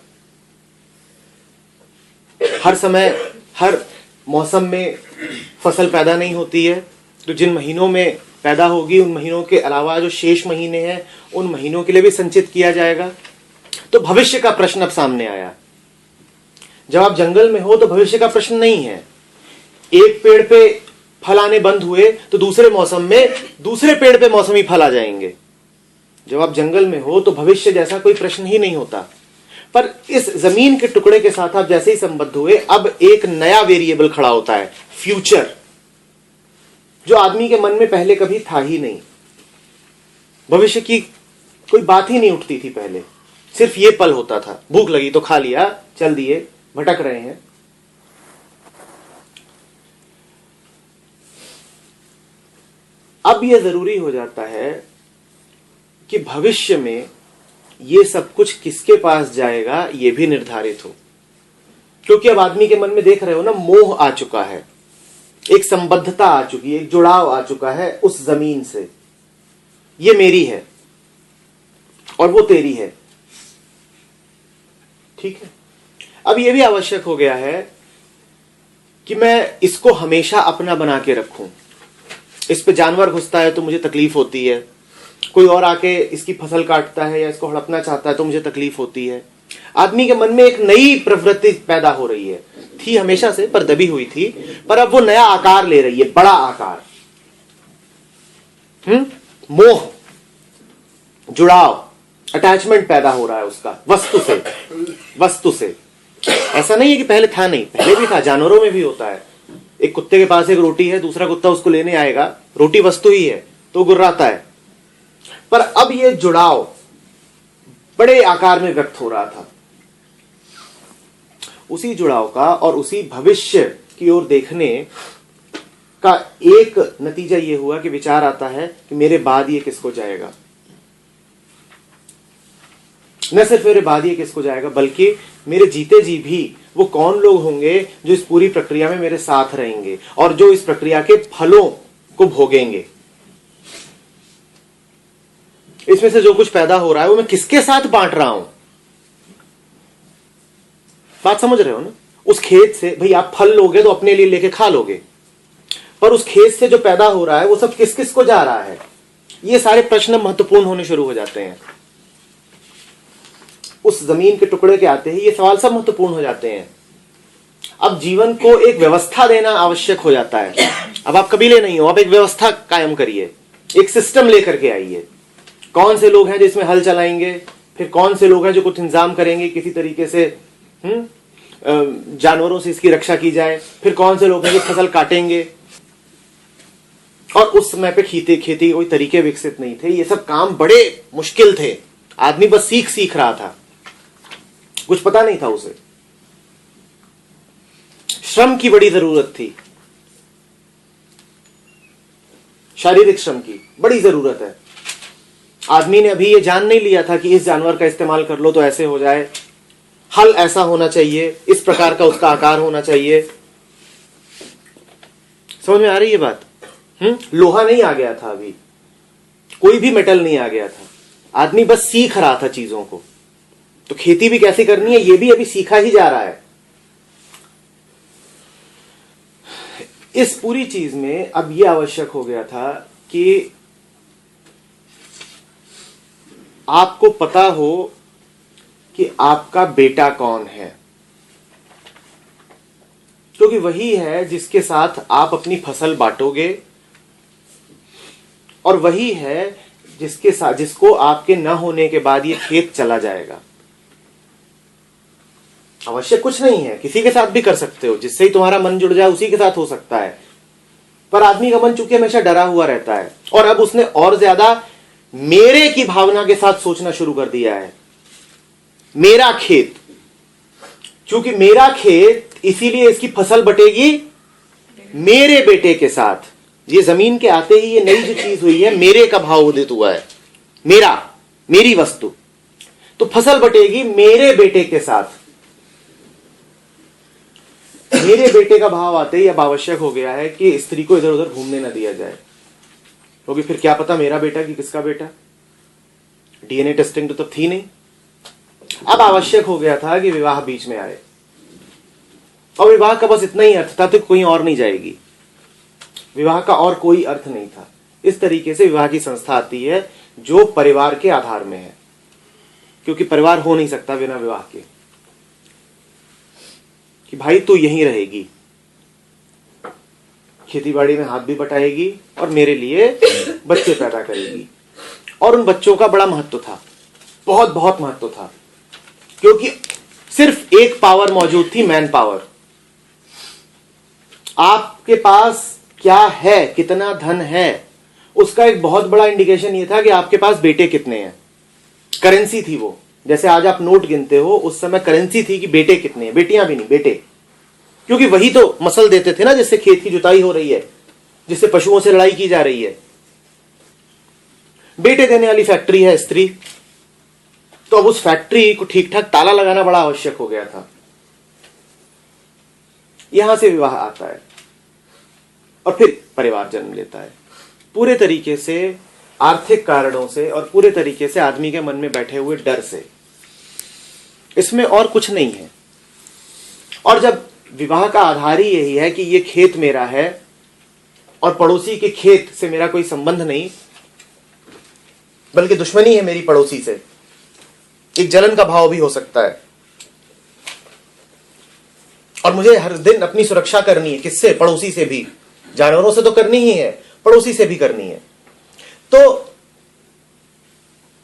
हर समय, हर मौसम में फसल पैदा नहीं होती है, तो जिन महीनों में पैदा होगी उन महीनों के अलावा जो शेष महीने हैं उन महीनों के लिए भी संचित किया जाएगा। तो भविष्य का प्रश्न अब सामने आया। जब आप जंगल में हो तो भविष्य का प्रश्न नहीं है। एक पेड़ पे फल आने बंद हुए तो दूसरे मौसम में दूसरे पेड़ पे मौसमी फल आ जाएंगे। जब आप जंगल में हो तो भविष्य जैसा कोई प्रश्न ही नहीं होता। पर इस जमीन के टुकड़े के साथ आप जैसे ही संबद्ध हुए, अब एक नया वेरिएबल खड़ा होता है, फ्यूचर, जो आदमी के मन में पहले कभी था ही नहीं। भविष्य की कोई बात ही नहीं उठती थी पहले, सिर्फ ये पल होता था, भूख लगी तो खा लिया, चल दिए, भटक रहे हैं। अब यह जरूरी हो जाता है कि भविष्य में ये सब कुछ किसके पास जाएगा ये भी निर्धारित हो, क्योंकि अब आदमी के मन में देख रहे हो ना, मोह आ चुका है, एक संबद्धता आ चुकी है, एक जुड़ाव आ चुका है उस जमीन से। ये मेरी है और वो तेरी है, ठीक है। अब ये भी आवश्यक हो गया है कि मैं इसको हमेशा अपना बना के रखूं। इस पे जानवर घुसता है तो मुझे तकलीफ होती है, कोई और आके इसकी फसल काटता है या इसको हड़पना चाहता है तो मुझे तकलीफ होती है। आदमी के मन में एक नई प्रवृत्ति पैदा हो रही है, थी हमेशा से पर दबी हुई थी, पर अब वो नया आकार ले रही है, बड़ा आकार। मोह, जुड़ाव, अटैचमेंट पैदा हो रहा है उसका वस्तु से। ऐसा नहीं है कि पहले था नहीं, पहले भी था, जानवरों में भी होता है। एक कुत्ते के पास एक रोटी है, दूसरा कुत्ता उसको लेने आएगा, रोटी वस्तु ही है तो गुर्राता है। पर अब ये जुड़ाव बड़े आकार में व्यक्त हो रहा था। उसी जुड़ाव का और उसी भविष्य की ओर देखने का एक नतीजा ये हुआ कि विचार आता है कि मेरे बाद ये किसको जाएगा। न सिर्फ मेरे बाद ये किसको जाएगा, बल्कि मेरे जीते जी भी वो कौन लोग होंगे जो इस पूरी प्रक्रिया में मेरे साथ रहेंगे और जो इस प्रक्रिया के फलों को भोगेंगे। इसमें से जो कुछ पैदा हो रहा है वो मैं किसके साथ बांट रहा हूं। बात समझ रहे हो ना? उस खेत से भाई आप फल लोगे तो अपने लिए लेके खा लोगे, पर उस खेत से जो पैदा हो रहा है वो सब किस किस को जा रहा है, ये सारे प्रश्न महत्वपूर्ण होने शुरू हो जाते हैं। उस जमीन के टुकड़े के आते ही ये सवाल सब महत्वपूर्ण हो जाते हैं। अब जीवन को एक व्यवस्था देना आवश्यक हो जाता है। अब आप कबीले नहीं हो, आप एक व्यवस्था कायम करिए, एक सिस्टम लेकर के आइए। कौन से लोग हैं जो इसमें हल चलाएंगे, फिर कौन से लोग हैं जो कुछ इंतजाम करेंगे किसी तरीके से जानवरों से इसकी रक्षा की जाए, फिर कौन से लोग हैं जो फसल काटेंगे। और उस समय पे खेती कोई तरीके विकसित नहीं थे, ये सब काम बड़े मुश्किल थे। आदमी बस सीख रहा था, कुछ पता नहीं था उसे। श्रम की बड़ी जरूरत थी, शारीरिक श्रम की बड़ी जरूरत है। आदमी ने अभी ये जान नहीं लिया था कि इस जानवर का इस्तेमाल कर लो तो ऐसे हो जाए, हल ऐसा होना चाहिए, इस प्रकार का उसका आकार होना चाहिए। समझ में आ रही है बात? लोहा नहीं आ गया था अभी, कोई भी मेटल नहीं आ गया था, आदमी बस सीख रहा था चीजों को। तो खेती भी कैसे करनी है ये भी अभी सीखा ही जा रहा है। इस पूरी चीज में अब यह आवश्यक हो गया था कि आपको पता हो कि आपका बेटा कौन है, क्योंकि वही है जिसके साथ आप अपनी फसल बांटोगे और वही है जिसके साथ जिसको आपके न होने के बाद ये खेत चला जाएगा। आवश्यक कुछ नहीं है, किसी के साथ भी कर सकते हो, जिससे ही तुम्हारा मन जुड़ जाए उसी के साथ हो सकता है। पर आदमी का मन चूंकि हमेशा डरा हुआ रहता है और अब उसने और ज्यादा मेरे की भावना के साथ सोचना शुरू कर दिया है। मेरा खेत, क्योंकि मेरा खेत इसीलिए इसकी फसल बटेगी मेरे बेटे के साथ। ये जमीन के आते ही ये नई जो चीज हुई है, मेरे का भाव उदित हुआ है, मेरा, मेरी वस्तु, तो फसल बटेगी मेरे बेटे के साथ। मेरे बेटे का भाव आते ही अब आवश्यक हो गया है कि स्त्री को इधर उधर घूमने न दिया जाए, क्योंकि फिर क्या पता मेरा बेटा कि किसका बेटा। डीएनए टेस्टिंग तो तब थी नहीं। अब आवश्यक हो गया था कि विवाह बीच में आए। और विवाह का बस इतना ही अर्थ था, तो कोई और नहीं जाएगी। विवाह का और कोई अर्थ नहीं था। इस तरीके से विवाह की संस्था आती है जो परिवार के आधार में है, क्योंकि परिवार हो नहीं सकता बिना विवाह के। कि भाई तू यहीं रहेगी, खेतीबाड़ी में हाथ भी बटाएगी और मेरे लिए बच्चे पैदा करेगी। और उन बच्चों का बड़ा महत्व था, बहुत बहुत महत्व था, क्योंकि सिर्फ एक पावर मौजूद थी, मैन पावर। आपके पास क्या है, कितना धन है, उसका एक बहुत बड़ा इंडिकेशन यह था कि आपके पास बेटे कितने हैं। करेंसी थी वो, जैसे आज आप नोट गिनते हो, उस समय करेंसी थी कि बेटे कितने हैं, बेटियां भी नहीं, बेटे। क्योंकि वही तो मसल देते थे ना, जिससे खेत की जुताई हो रही है, जिससे पशुओं से लड़ाई की जा रही है। बेटे देने वाली फैक्ट्री है स्त्री, तो अब उस फैक्ट्री को ठीक ठाक ताला लगाना बड़ा आवश्यक हो गया था। यहां से विवाह आता है और फिर परिवार जन्म लेता है। पूरे तरीके से आर्थिक कारणों से और पूरे तरीके से आदमी के मन में बैठे हुए डर से, इसमें और कुछ नहीं है। और जब विवाह का आधार ही यही है कि ये खेत मेरा है और पड़ोसी के खेत से मेरा कोई संबंध नहीं, बल्कि दुश्मनी है मेरी पड़ोसी से, एक जलन का भाव भी हो सकता है। और मुझे हर दिन अपनी सुरक्षा करनी है, किससे? पड़ोसी से भी। जानवरों से तो करनी ही है, पड़ोसी से भी करनी है। तो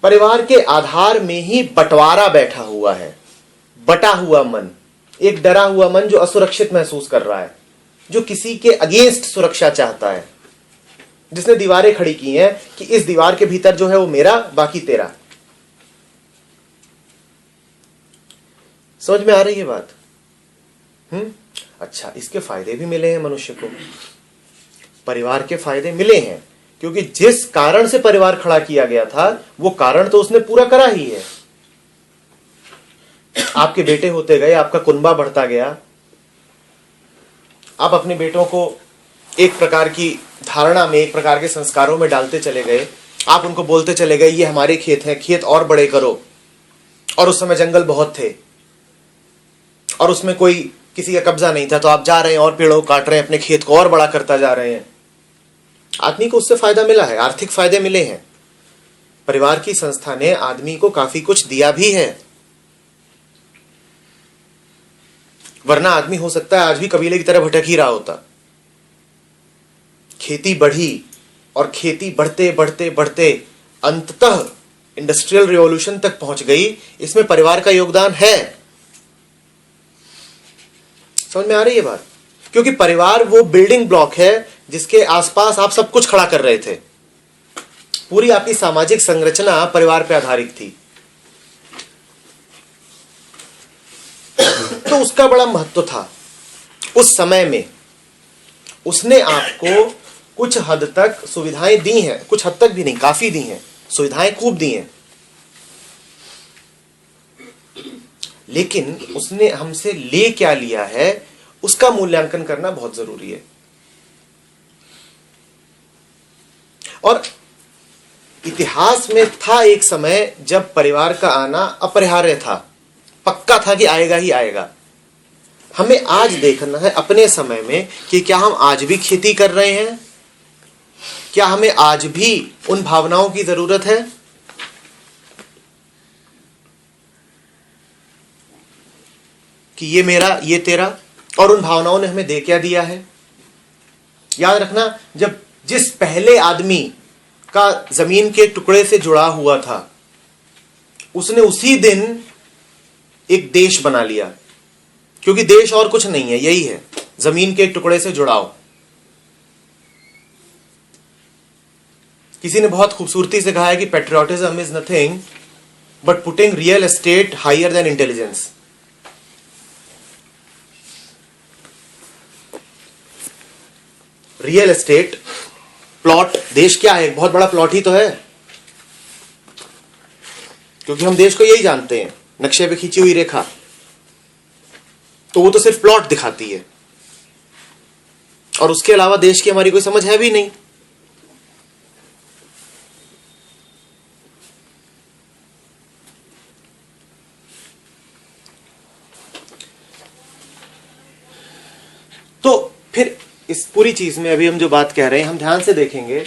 परिवार के आधार में ही बंटवारा बैठा हुआ है, बटा हुआ मन, एक डरा हुआ मन जो असुरक्षित महसूस कर रहा है, जो किसी के अगेंस्ट सुरक्षा चाहता है, जिसने दीवारें खड़ी की हैं कि इस दीवार के भीतर जो है वो मेरा, बाकी तेरा। समझ में आ रही है बात? अच्छा, इसके फायदे भी मिले हैं मनुष्य को। परिवार के फायदे मिले हैं क्योंकि जिस कारण से परिवार खड़ा किया गया था वो कारण तो उसने पूरा करा ही है। आपके बेटे होते गए, आपका कुनबा बढ़ता गया, आप अपने बेटों को एक प्रकार की धारणा में, एक प्रकार के संस्कारों में डालते चले गए। आप उनको बोलते चले गए ये हमारे खेत हैं, खेत और बड़े करो। और उस समय जंगल बहुत थे और उसमें कोई किसी का कब्जा नहीं था, तो आप जा रहे हैं और पेड़ों को काट रहे हैं, अपने खेत को और बड़ा करता जा रहे हैं। आदमी को उससे फायदा मिला है, आर्थिक फायदे मिले हैं। परिवार की संस्था ने आदमी को काफी कुछ दिया भी है, वरना आदमी हो सकता है आज भी कबीले की तरह भटक ही रहा होता। खेती बढ़ी और खेती बढ़ते बढ़ते बढ़ते अंततः इंडस्ट्रियल रिवॉल्यूशन तक पहुंच गई। इसमें परिवार का योगदान है। समझ में आ रही है बात? क्योंकि परिवार वो बिल्डिंग ब्लॉक है जिसके आसपास आप सब कुछ खड़ा कर रहे थे। पूरी आपकी सामाजिक संरचना परिवार पर आधारित थी, तो उसका बड़ा महत्व था उस समय में। उसने आपको कुछ हद तक सुविधाएं दी हैं, कुछ हद तक भी नहीं, काफी दी हैं, सुविधाएं खूब दी हैं, लेकिन उसने हमसे ले क्या लिया है उसका मूल्यांकन करना बहुत जरूरी है। और इतिहास में था एक समय जब परिवार का आना अपरिहार्य था, पक्का था कि आएगा ही आएगा। हमें आज देखना है अपने समय में कि क्या हम आज भी खेती कर रहे हैं, क्या हमें आज भी उन भावनाओं की जरूरत है। कि ये मेरा, ये तेरा, और उन भावनाओं ने हमें दे क्या दिया है। याद रखना, जब जिस पहले आदमी का जमीन के टुकड़े से जुड़ा हुआ था उसने उसी दिन एक देश बना लिया, क्योंकि देश और कुछ नहीं है, यही है, जमीन के एक टुकड़े से जुड़ाव। किसी ने बहुत खूबसूरती से कहा है कि patriotism is nothing but putting real estate higher than intelligence. Real estate plot, देश क्या है? एक बहुत बड़ा प्लॉट ही तो है, क्योंकि हम देश को यही जानते हैं, नक्शे पे खींची हुई रेखा, तो वो तो सिर्फ प्लॉट दिखाती है और उसके अलावा देश की हमारी कोई समझ है भी नहीं। इस पूरी चीज में अभी हम जो बात कह रहे हैं, हम ध्यान से देखेंगे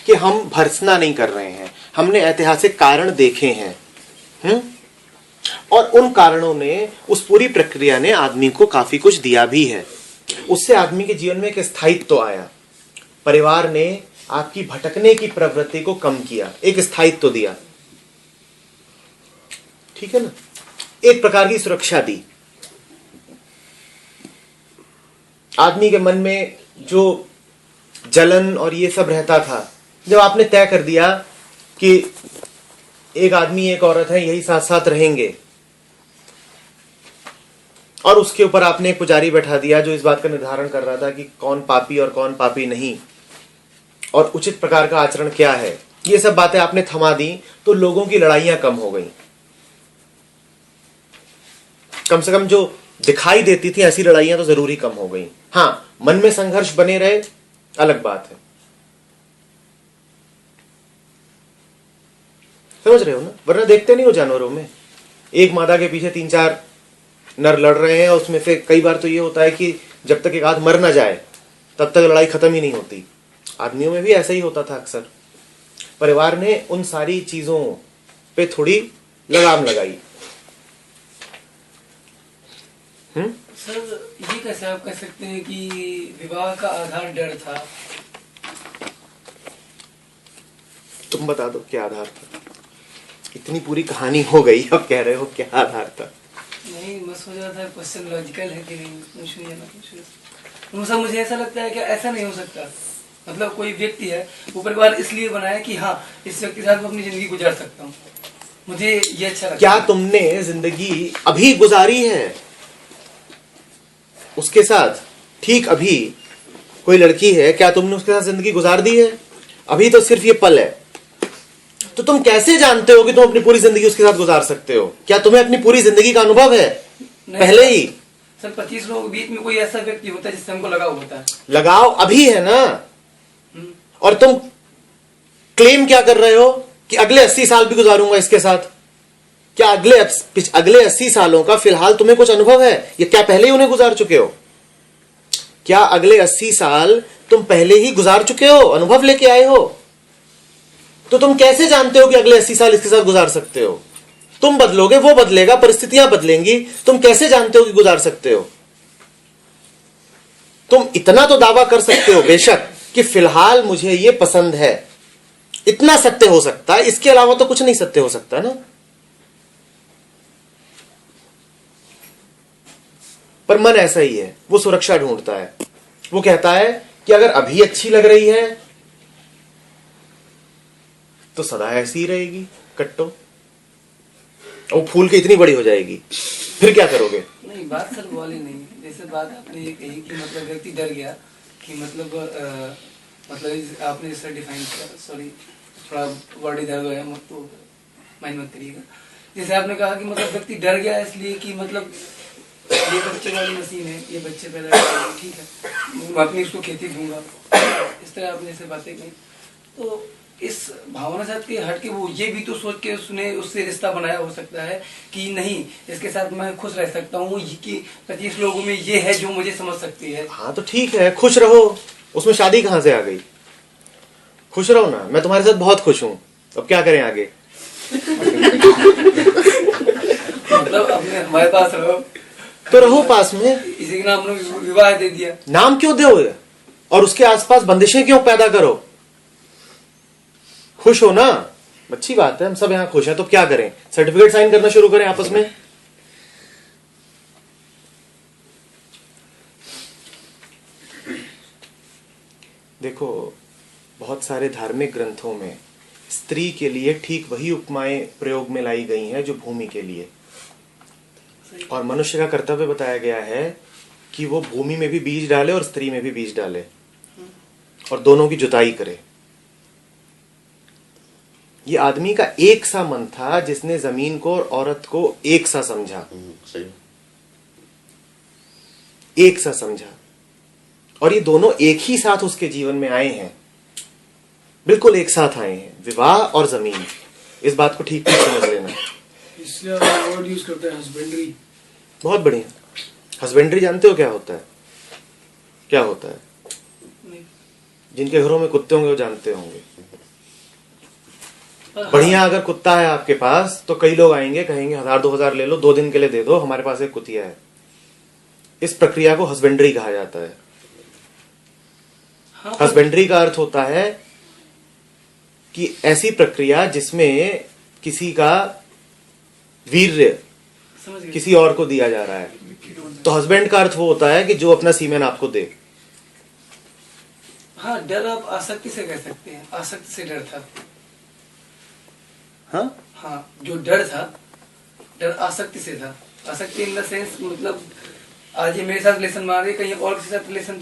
कि हम भर्त्सना नहीं कर रहे हैं, हमने ऐतिहासिक कारण देखे हैं। और उन कारणों ने, उस पूरी प्रक्रिया ने आदमी को काफी कुछ दिया भी है। उससे आदमी के जीवन में एक स्थायित्व तो आया। परिवार ने आपकी भटकने की प्रवृत्ति को कम किया, एक स्थायित्व दिया, ठीक है ना, एक प्रकार की सुरक्षा दी। आदमी के मन में जो जलन और ये सब रहता था, जब आपने तय कर दिया कि एक आदमी एक औरत है, यही साथ साथ रहेंगे, और उसके ऊपर आपने एक पुजारी बैठा दिया जो इस बात का निर्धारण कर रहा था कि कौन पापी और कौन पापी नहीं, और उचित प्रकार का आचरण क्या है, ये सब बातें आपने थमा दी, तो लोगों की लड़ाइयां कम हो गई। कम से कम जो दिखाई देती थी ऐसी लड़ाइयां तो जरूरी कम हो गई। हाँ, मन में संघर्ष बने रहे, अलग बात है। समझ रहे हो ना? वरना देखते नहीं हो जानवरों में, एक मादा के पीछे 3-4 नर लड़ रहे हैं, उसमें से कई बार तो ये होता है कि जब तक एक आध मर ना जाए तब तक लड़ाई खत्म ही नहीं होती। आदमियों में भी ऐसा ही होता था अक्सर। परिवार ने उन सारी चीजों पे थोड़ी लगाम लगाई। सर, ये कैसे आप कह सकते हैं कि विवाह का आधार डर था? तुम बता दो क्या आधार था? इतनी पूरी कहानी हो गई, अब कह रहे हो क्या आधार था? नहीं, मैं सोच रहा था क्वेश्चन लॉजिकल है कि नहीं। सर, मुझे ऐसा लगता है कि ऐसा नहीं हो सकता। मतलब कोई व्यक्ति है, वो परिवार इसलिए बनाया कि हाँ, इस व्यक्ति के साथ मैं अपनी जिंदगी गुजार सकता हूँ। मुझे ये अच्छा लगता। क्या तुमने जिंदगी अभी गुजारी है उसके साथ? ठीक अभी कोई लड़की है, क्या तुमने उसके साथ जिंदगी गुजार दी है? अभी तो सिर्फ ये पल है। तो तुम कैसे जानते हो कि तुम अपनी पूरी जिंदगी उसके साथ गुजार सकते हो? क्या तुम्हें अपनी पूरी जिंदगी का अनुभव है पहले ही? सर, 25 लोगों के बीच में कोई ऐसा व्यक्ति होता है जिससे हमको लगाव होता है। लगाव अभी है ना। और तुम क्लेम क्या कर रहे हो कि अगले 80 साल भी गुजारूंगा इसके साथ? क्या अगले 80 सालों का फिलहाल तुम्हें कुछ अनुभव है? ये क्या पहले ही उन्हें गुजार चुके हो? क्या अगले 80 साल तुम पहले ही गुजार चुके हो, अनुभव लेके आए हो? तो तुम कैसे जानते हो कि अगले 80 साल इसके साथ गुजार सकते हो? तुम बदलोगे, वो बदलेगा, परिस्थितियां बदलेंगी, तुम कैसे जानते हो कि गुजार सकते हो? तुम इतना तो दावा कर सकते हो बेशक कि फिलहाल मुझे ये पसंद है, इतना सत्य हो सकता है, इसके अलावा तो कुछ नहीं सत्य हो सकता ना। पर मन ऐसा ही है, वो सुरक्षा ढूंढता है। वो कहता है कि अगर अभी अच्छी लग रही है तो सदा ऐसी ही रहेगी, कट्टो, और फूल की इतनी बड़ी हो जाएगी, फिर क्या करोगे? नहीं, बात सर वाली नहीं। जैसे बात आपने ये कही कि मतलब व्यक्ति डर गया कि मतलब आपने जैसे डिफाइन किया, सॉरी थोड़ा वर्ड इधर गया, तो माइंड मत करिएगा। जैसे आपने कहा कि मतलब व्यक्ति डर गया इसलिए कि मतलब ये बच्चे वाली मशीन है, ये बच्चे पैदा करेंगे, ठीक है, मैं अपनी इसको खेती दूंगा, इस तरह आपने ऐसे बातें कही। तो इस भावना से हट के वो ये भी तो सोच के उसने उससे रिश्ता बनाया हो सकता है कि नहीं, इसके साथ मैं खुश रह सकता हूँ, कि 25 लोगों में ये है जो मुझे समझ सकती है। हाँ तो ठीक है, खुश रहो, उसमें शादी कहाँ से आ गई? खुश रहो ना, मैं तुम्हारे साथ बहुत खुश हूँ, अब क्या करें आगे? मतलब अपने हमारे पास रहो तो रहो पास में। इसी के नाम ने विवाह दे दिया। नाम क्यों दो और उसके आसपास बंदिशें क्यों पैदा करो? खुश हो ना, अच्छी बात है, हम सब यहां खुश हैं, तो क्या करें? सर्टिफिकेट साइन करना शुरू करें आपस में? देखो, बहुत सारे धार्मिक ग्रंथों में स्त्री के लिए ठीक वही उपमाएं प्रयोग में लाई गई हैं जो भूमि के लिए, और मनुष्य का कर्तव्य बताया गया है कि वो भूमि में भी बीज डाले और स्त्री में भी बीज डाले और दोनों की जुताई करे। ये आदमी का एक सा मन था जिसने जमीन को और औरत को एक सा समझा, एक सा समझा, और ये दोनों एक ही साथ उसके जीवन में आए हैं, बिल्कुल एक साथ आए हैं, विवाह और जमीन। इस बात को ठीक ठीक समझ लेना। इसलिए वर्ड यूज करते हैं हस्बेंड्री। बहुत बढ़िया। हस्बेंड्री जानते हो क्या होता है? क्या होता है? जिनके घरों में कुत्ते होंगे वो जानते होंगे। बढ़िया अगर कुत्ता है आपके पास तो कई लोग आएंगे, कहेंगे 1000-2000 ले लो, 2 दिन के लिए दे दो, हमारे पास एक कुतिया है। इस प्रक्रिया को हस्बेंड्री कहा जाता है। हस्बेंड्री का अर्थ होता है कि ऐसी प्रक्रिया जिसमें किसी का वीर्य किसी और को दिया जा रहा है। तो हस्बैंड का अर्थ वो होता है कि जो अपना सीमेन आपको दे। हाँ, डर आप आसक्ति से कह सकते हैं, आसक्ति से डर था। हाँ, जो डर था, डर आसक्ति से था। आसक्ति इन द सेंस मतलब आज ये मेरे साथ रिलेशन बना रही, कहीं और किसी साथ रिलेशन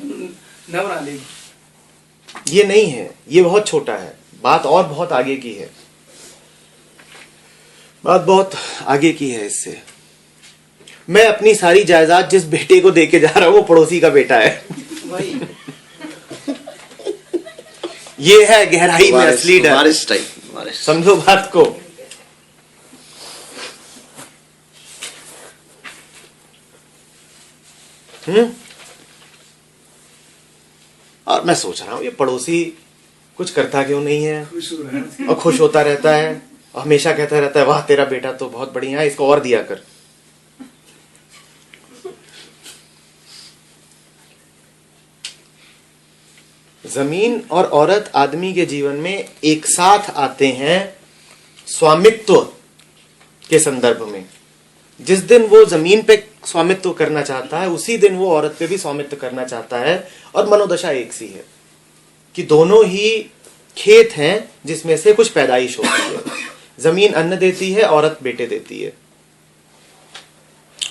न बना लेगी। ये नहीं है, ये बहुत छोटा है, बात और बहुत आगे की है, बात बहुत आगे की है। इससे मैं अपनी सारी जायदाद जिस बेटे को देके जा रहा हूं वो पड़ोसी का बेटा है। वही ये है गहराई में असली डर। समझो बात को। और मैं सोच रहा हूं ये पड़ोसी कुछ करता क्यों नहीं है और खुश होता रहता है और हमेशा कहता रहता है वाह तेरा बेटा तो बहुत बढ़िया है, इसको और दिया कर। जमीन और औरत आदमी के जीवन में एक साथ आते हैं स्वामित्व के संदर्भ में। जिस दिन वो जमीन पे स्वामित्व करना चाहता है उसी दिन वो औरत पे भी स्वामित्व करना चाहता है। और मनोदशा एक सी है कि दोनों ही खेत हैं जिसमें से कुछ पैदाइश होती है। जमीन अन्न देती है, औरत बेटे देती है।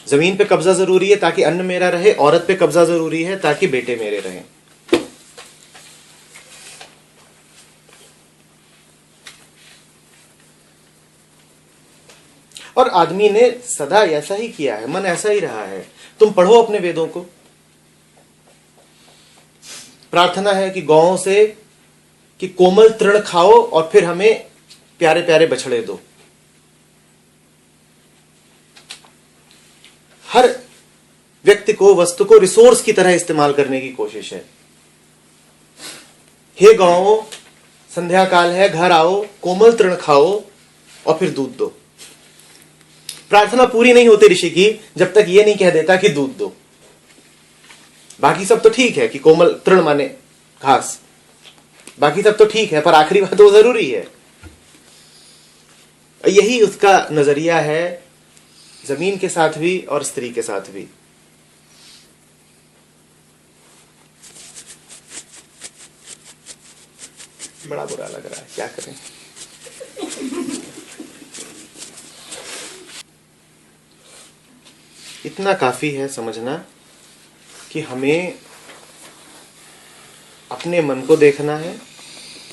जमीन पे कब्जा जरूरी है ताकि अन्न मेरा रहे, औरत पे कब्जा जरूरी है ताकि बेटे मेरे रहें। और आदमी ने सदा ऐसा ही किया है, मन ऐसा ही रहा है। तुम पढ़ो अपने वेदों को, प्रार्थना है कि गौओं से कि कोमल तृण खाओ और फिर हमें प्यारे प्यारे बछड़े दो। हर व्यक्ति को, वस्तु को रिसोर्स की तरह इस्तेमाल करने की कोशिश है। हे गौओं, संध्या काल है, घर आओ, कोमल तृण खाओ और फिर दूध दो। प्रार्थना पूरी नहीं होती ऋषि की जब तक ये नहीं कह देता कि दूध दो। बाकी सब तो ठीक है कि कोमल तृण माने घास, बाकी सब तो ठीक है, पर आखिरी बात वो जरूरी है। यही उसका नजरिया है जमीन के साथ भी और स्त्री के साथ भी। बड़ा बुरा लग रहा है, क्या करें। इतना काफी है समझना कि हमें अपने मन को देखना है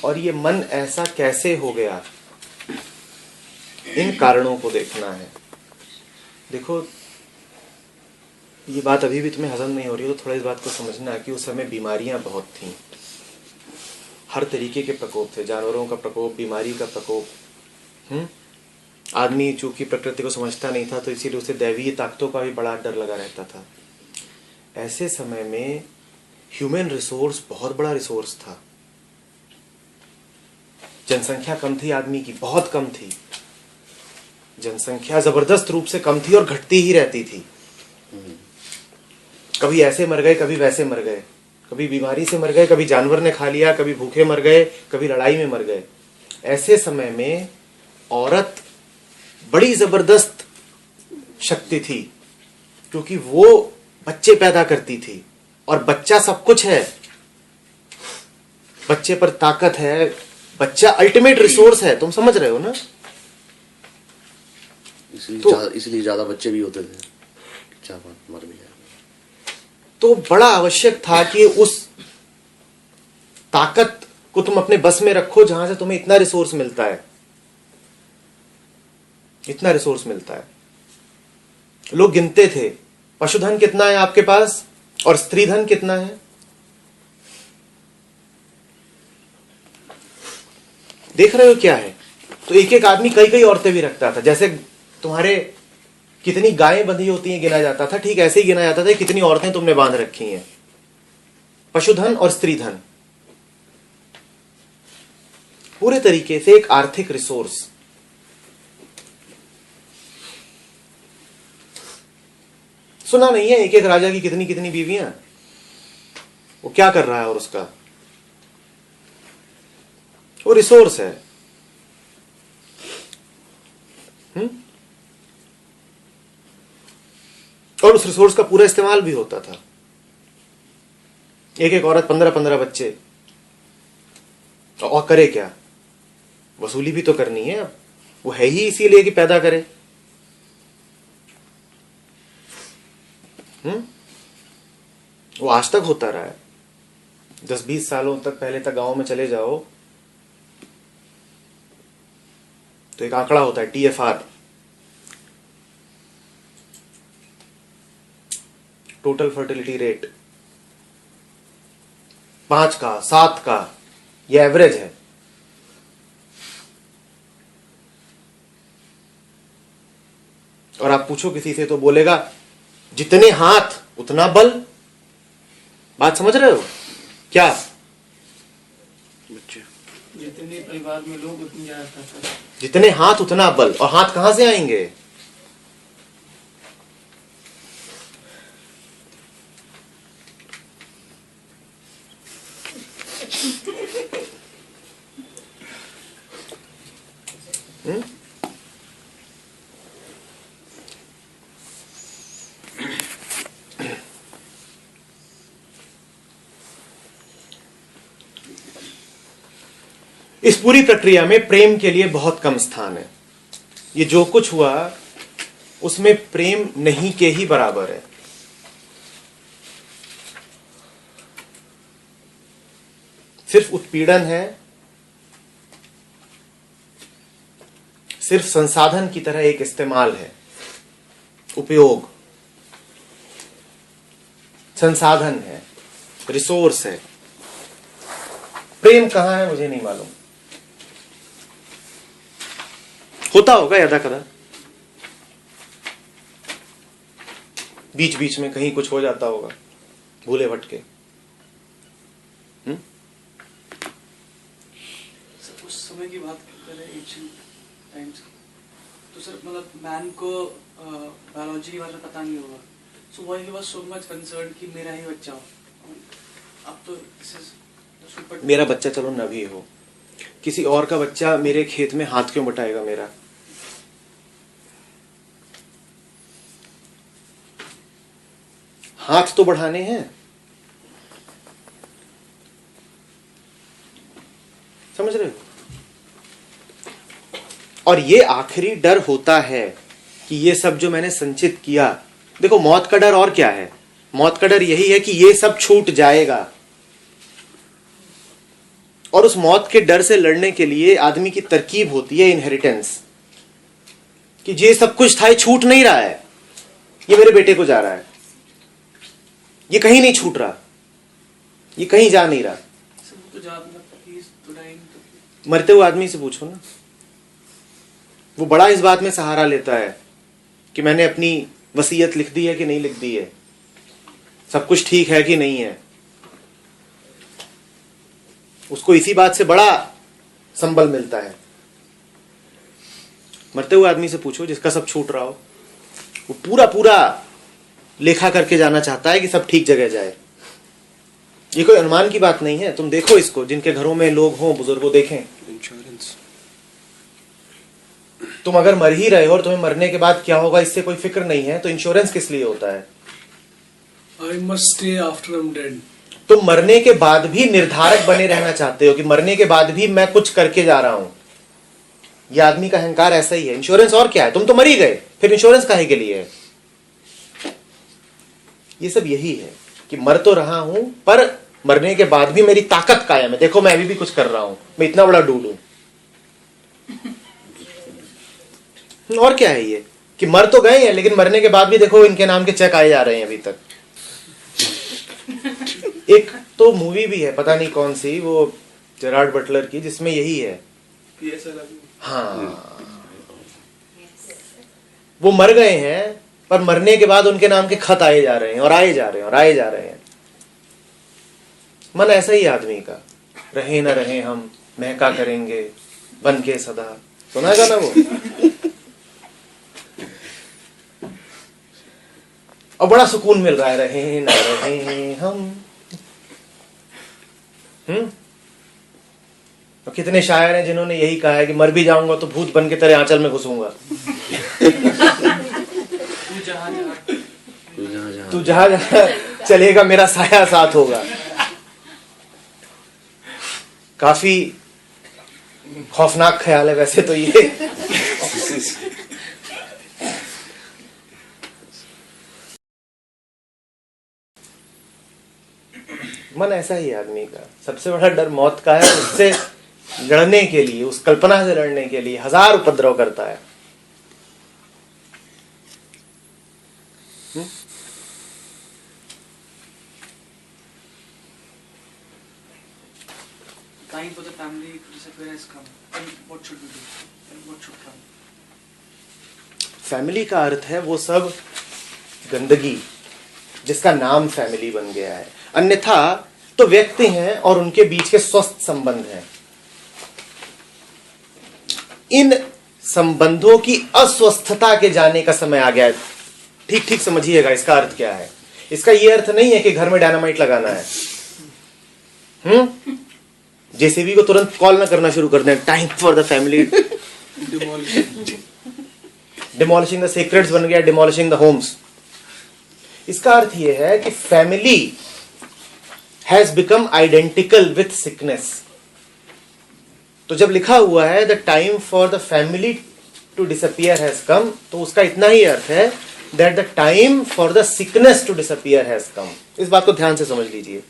और ये मन ऐसा कैसे हो गया, इन कारणों को देखना है। देखो, ये बात अभी भी तुम्हें हजम नहीं हो रही हो तो थोड़ा इस बात को समझना कि उस समय बीमारियां बहुत थीं, हर तरीके के प्रकोप थे, जानवरों का प्रकोप, बीमारी का प्रकोप। आदमी चूंकि प्रकृति को समझता नहीं था तो इसीलिए उसे दैवीय ताकतों का भी बड़ा डर लगा रहता था। ऐसे समय में ह्यूमन रिसोर्स बहुत बड़ा रिसोर्स था। जनसंख्या कम थी आदमी की, बहुत कम थी। जनसंख्या जबरदस्त रूप से कम थी और घटती ही रहती थी। कभी ऐसे मर गए, कभी वैसे मर गए, कभी बीमारी से मर गए, कभी जानवर ने खा लिया, कभी भूखे मर गए, कभी लड़ाई में मर गए। ऐसे समय में औरत बड़ी जबरदस्त शक्ति थी क्योंकि वो बच्चे पैदा करती थी और बच्चा सब कुछ है। बच्चे पर ताकत है, बच्चा अल्टीमेट रिसोर्स है। तुम समझ रहे हो ना? इसलिए ज्यादा बच्चे भी होते थे, 4-5 मर भी गए। तो बड़ा आवश्यक था कि उस ताकत को तुम अपने बस में रखो जहां से तुम्हें इतना रिसोर्स मिलता है, इतना रिसोर्स मिलता है। लोग गिनते थे पशुधन कितना है आपके पास और स्त्री धन कितना है। देख रहे हो क्या है? तो एक एक आदमी कई कई औरतें भी रखता था। जैसे तुम्हारे कितनी गायें बंधी होती हैं गिना जाता था, ठीक ऐसे ही गिना जाता था कितनी औरतें तुमने बांध रखी हैं। पशुधन और स्त्री धन। पूरे तरीके से एक आर्थिक रिसोर्स। सुना नहीं है एक एक राजा की कितनी कितनी बीवियां, वो क्या कर रहा है और उसका वो रिसोर्स है। और उस रिसोर्स का पूरा इस्तेमाल भी होता था। एक एक औरत 15-15 बच्चे, और करे क्या, वसूली भी तो करनी है। अब वो है ही इसीलिए कि पैदा करे। वो आज तक होता रहा है। 10-20 सालों तक पहले तक गांव में चले जाओ तो एक आंकड़ा होता है TFR, टोटल फर्टिलिटी रेट, 5 का 7 का, ये एवरेज है। और आप पूछो किसी से तो बोलेगा जितने हाथ उतना बल। बात समझ रहे हो क्या? बच्चे जितने परिवार में लोग उतनी ज्यादा ताकत। जितने हाथ उतना बल। और हाथ कहां से आएंगे? इस पूरी प्रक्रिया में प्रेम के लिए बहुत कम स्थान है। ये जो कुछ हुआ उसमें प्रेम नहीं के ही बराबर है। सिर्फ उत्पीड़न है, सिर्फ संसाधन की तरह एक इस्तेमाल है, उपयोग, संसाधन है, रिसोर्स है। प्रेम कहां है मुझे नहीं मालूम। होता होगा यदा कदा, बीच बीच में कहीं कुछ हो जाता होगा, भूले भटके। उस समय की बात करें एंशिएंट टाइम्स की, तो सर मतलब मैन को बायोलॉजी के बारे में पता नहीं होगा, so why he was so much concern कि मेरा ही बच्चा हो। अब तो दिस इज मेरा बच्चा चलो न भी हो, किसी और का बच्चा मेरे खेत में हाथ क्यों बटाएगा मेरा? हाथ तो बढ़ाने हैं, समझ रहे हो? और ये आखिरी डर होता है कि ये सब जो मैंने संचित किया, देखो मौत का डर और क्या है? मौत का डर यही है कि ये सब छूट जाएगा। और उस मौत के डर से लड़ने के लिए आदमी की तरकीब होती है इनहेरिटेंस, कि ये सब कुछ था, ये छूट नहीं रहा है, ये मेरे बेटे को जा रहा है, ये कहीं नहीं छूट रहा, ये कहीं जा नहीं रहा। मरते हुए आदमी से पूछो ना, वो बड़ा इस बात में सहारा लेता है कि मैंने अपनी वसीयत लिख दी है कि नहीं लिख दी है, सब कुछ ठीक है कि नहीं है। उसको इसी बात से बड़ा संबल मिलता है। मरते हुए आदमी से पूछो जिसका सब छूट रहा हो, वो पूरा पूरा लेखा करके जाना चाहता है कि सब ठीक जगह जाए। ये कोई अनुमान की बात नहीं है, तुम देखो इसको, जिनके घरों में लोग हों, बुजुर्गों, देखें। इंश्योरेंस, तुम अगर मर ही रहे हो और तुम्हें मरने के बाद क्या होगा इससे कोई फिक्र नहीं है, तो इंश्योरेंस किस लिए होता है? I must stay after I'm dead. तुम मरने के बाद भी निर्धारक बने रहना चाहते हो कि मरने के बाद भी मैं कुछ करके जा रहा हूं। यह आदमी का अहंकार ऐसा ही है। इंश्योरेंस और क्या है? तुम तो मर ही गए, फिर इंश्योरेंस काहे के लिए है? ये सब यही है कि मर तो रहा हूं पर मरने के बाद भी मेरी ताकत कायम है। देखो मैं अभी भी कुछ कर रहा हूं, मैं इतना बड़ा डूड हूं। और क्या है ये कि मर तो गए हैं लेकिन मरने के बाद भी देखो इनके नाम के चेक आए जा रहे हैं अभी तक। एक तो मूवी भी है, पता नहीं कौन सी, वो जेरार्ड बटलर की, जिसमें यही है। हाँ, वो मर गए हैं पर मरने के बाद उनके नाम के खत आए जा रहे हैं और आए जा रहे हैं और आए जा रहे हैं। मन ऐसा ही आदमी का, रहे ना रहे हम, महका करेंगे बन के सदा, सुना है गाना वो? और बड़ा सुकून मिल रहा है, रहे ना रहे हम। और कितने शायर हैं जिन्होंने यही कहा है कि मर भी जाऊंगा तो भूत बन के तेरे आंचल में घुसूंगा। तू जहां जहां चलेगा मेरा साया साथ होगा। काफी खौफनाक ख्याल है वैसे तो ये। मन ऐसा ही आदमी का, सबसे बड़ा डर मौत का है। उससे लड़ने के लिए, उस कल्पना से लड़ने के लिए हजार उपद्रव करता है। Time for the family to disappear has come. And what should we do? And what should come? Family का अर्थ है वो सब गंदगी जिसका नाम फैमिली बन गया है। अन्यथा तो व्यक्ति हैं और उनके बीच के स्वस्थ संबंध हैं। इन संबंधों की अस्वस्थता के जाने का समय आ गया है। ठीक ठीक समझिएगा इसका अर्थ क्या है। इसका यह अर्थ नहीं है कि घर में डायनामाइट लगाना है। जेसीबी को तुरंत कॉल ना करना शुरू कर दें, time for the family. Demolishing the secrets बन गया डिमोलिशिंग द होम्स। इसका अर्थ यह है कि family has become identical with sickness. तो जब लिखा हुआ है the time for the family to disappear has come, तो उसका इतना ही अर्थ है that the time for the sickness to disappear has come. इस बात को ध्यान से समझ लीजिए।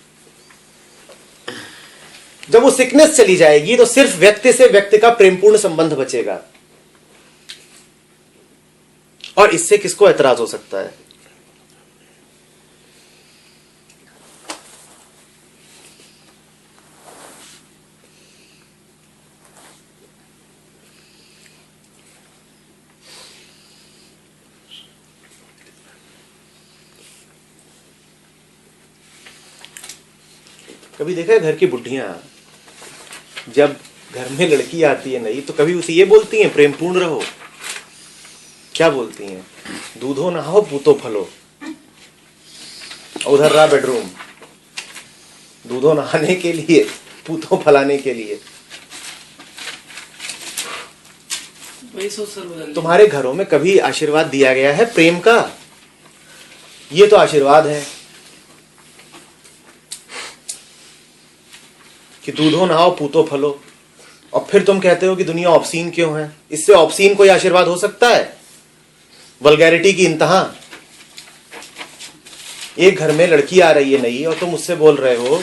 जब वो सिकनेस चली जाएगी तो सिर्फ व्यक्ति से व्यक्ति का प्रेमपूर्ण संबंध बचेगा, और इससे किसको ऐतराज हो सकता है? कभी देखा है घर की बुढ़ियां जब घर में लड़की आती है नई तो कभी उसे ये बोलती हैं प्रेमपूर्ण रहो? क्या बोलती हैं? दूधो नहाओ पूतो फलो। उधर रहा बेडरूम, दूधो नहाने के लिए, पूतो फलाने के लिए। वही सोच सर बदल। तुम्हारे घरों में कभी आशीर्वाद दिया गया है प्रेम का? ये तो आशीर्वाद है कि दूधो नहाओ पूतो फलो, और फिर तुम कहते हो कि दुनिया ऑब्सीन क्यों है? इससे ऑब्सीन कोई आशीर्वाद हो सकता है? वल्गैरिटी की इंतहा। एक घर में लड़की आ रही है नई और तुम उससे बोल रहे हो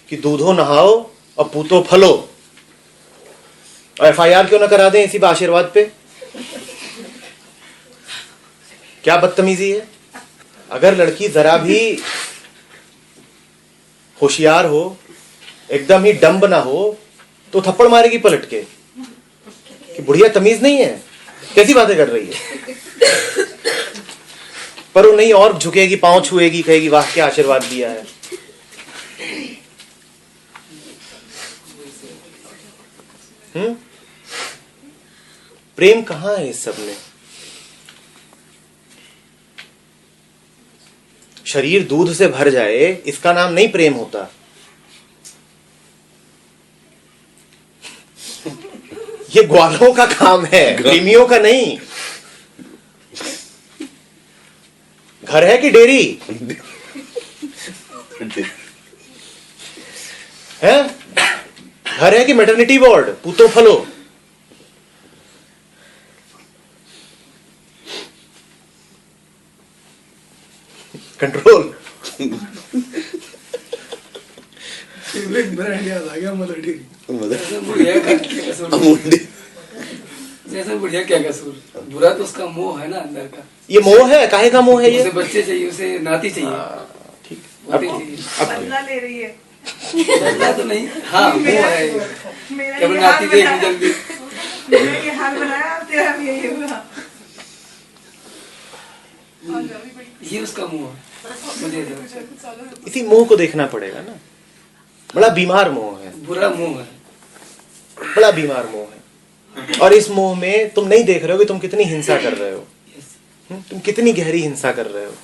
कि दूधो नहाओ और पूतो फलो, और FIR क्यों ना करा दें इसी आशीर्वाद पे? क्या बदतमीजी है। अगर लड़की जरा भी होशियार हो, एकदम ही डम्ब ना हो, तो थप्पड़ मारेगी पलट के कि बुढ़िया तमीज नहीं है, कैसी बातें कर रही है। पर वो नहीं, और झुकेगी, पांव छुएगी, कहेगी वाह क्या आशीर्वाद दिया है। प्रेम कहां है इस सब में? शरीर दूध से भर जाए इसका नाम नहीं प्रेम होता। ये ग्वालों का काम है, प्रेमियों का नहीं। घर है कि डेयरी है? घर है कि मैटरनिटी वार्ड? पूतो फलो। कंट्रोल। ब्रांड याद आ गया, मदर डेयरी। जैसे बढ़िया क्या कसूर? बुरा तो उसका मोह है ना अंदर का। ये मोह है, काहे का मोह है ये? उसे बच्चे चाहिए, उसे नाती चाहिए। ठीक, बदला ले रही है। बदला तो नहीं, हाँ मोह है। मेरा कभी ये नाती हाल देखी बनाया। जल्दी। मेरा ये हाल बनाया, तेरा भी यही हुआ। ये उसका मोह है मुझे ऐसा लगता है। इसी मोह को देखना पड़ेगा ना। बड़ा बीमार मोह है। बुरा मोह है। बड़ा बीमार मोह है, और इस मोह में तुम नहीं देख रहे हो कि तुम कितनी हिंसा कर रहे हो, तुम कितनी गहरी हिंसा कर रहे हो।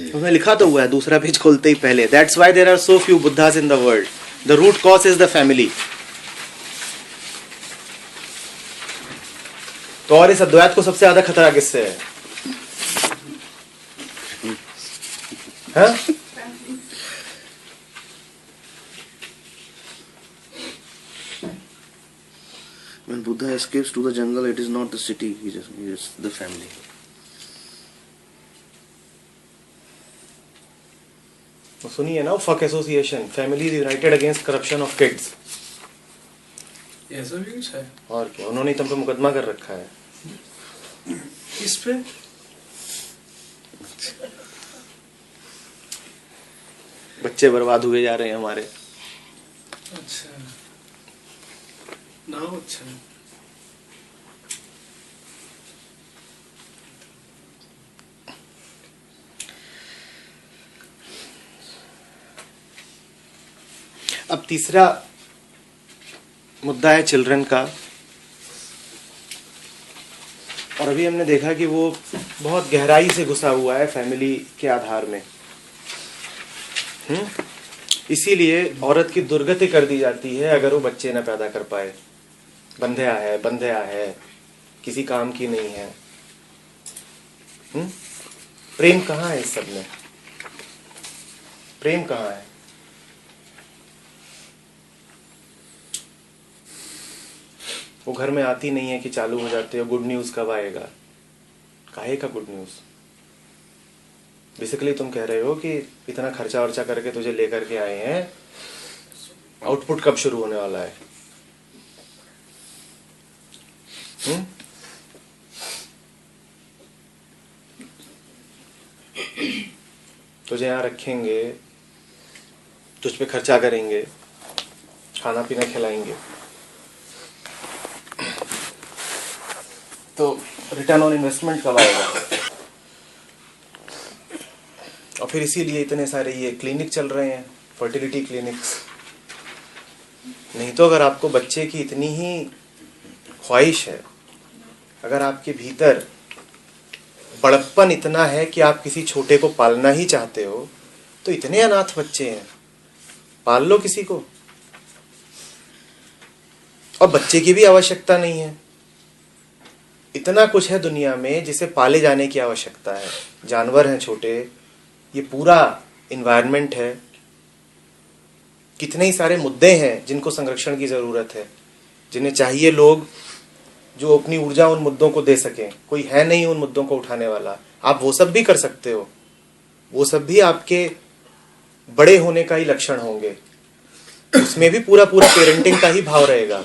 उसमें लिखा तो हुआ है दूसरा पेज खोलते ही पहले, that's why there are so few Buddhas in the world, the root cause is the family. तो और इस अद्वैत को सबसे ज्यादा खतरा किससे है? हाँ? When Buddha escapes to the jungle, it is not the city, he is the family. तो सुनिए ना, fuck association, family United against corruption of kids. ऐसा भी कुछ है? और क्या, उन्होंने तुम पे मुकदमा कर रखा है। किस पे? बच्चे बर्बाद हुए जा रहे हैं हमारे। अच्छा, नाम अच्छा है। अब तीसरा मुद्दा है चिल्ड्रन का, और अभी हमने देखा कि वो बहुत गहराई से घुसा हुआ है फैमिली के आधार में। इसीलिए औरत की दुर्गति कर दी जाती है अगर वो बच्चे न पैदा कर पाए। बंध्या है, किसी काम की नहीं है। प्रेम कहाँ है इस सब में? प्रेम कहाँ है? वो घर में आती नहीं है कि चालू हो जाते हो, गुड न्यूज कब आएगा? काहे का गुड न्यूज? बेसिकली तुम कह रहे हो कि इतना खर्चा वर्चा करके तुझे लेकर के आए हैं, आउटपुट कब शुरू होने वाला है? तुझे यहाँ रखेंगे, तुझ पे खर्चा करेंगे, खाना पीना खिलाएंगे, तो रिटर्न ऑन इन्वेस्टमेंट कब आएगा? और फिर इसीलिए इतने सारे ये क्लिनिक चल रहे हैं, फर्टिलिटी क्लिनिक्स। नहीं तो अगर आपको बच्चे की इतनी ही ख्वाहिश है, अगर आपके भीतर बड़प्पन इतना है कि आप किसी छोटे को पालना ही चाहते हो, तो इतने अनाथ बच्चे हैं, पाल लो किसी को। और बच्चे की भी आवश्यकता नहीं है, इतना कुछ है दुनिया में जिसे पाले जाने की आवश्यकता है। जानवर हैं छोटे, ये पूरा इन्वायरमेंट है, कितने ही सारे मुद्दे हैं जिनको संरक्षण की जरूरत है, जिन्हें चाहिए लोग जो अपनी ऊर्जा उन मुद्दों को दे सकें। कोई है नहीं उन मुद्दों को उठाने वाला। आप वो सब भी कर सकते हो, वो सब भी आपके बड़े होने का ही लक्षण होंगे, उसमें भी पूरा पेरेंटिंग का ही भाव रहेगा।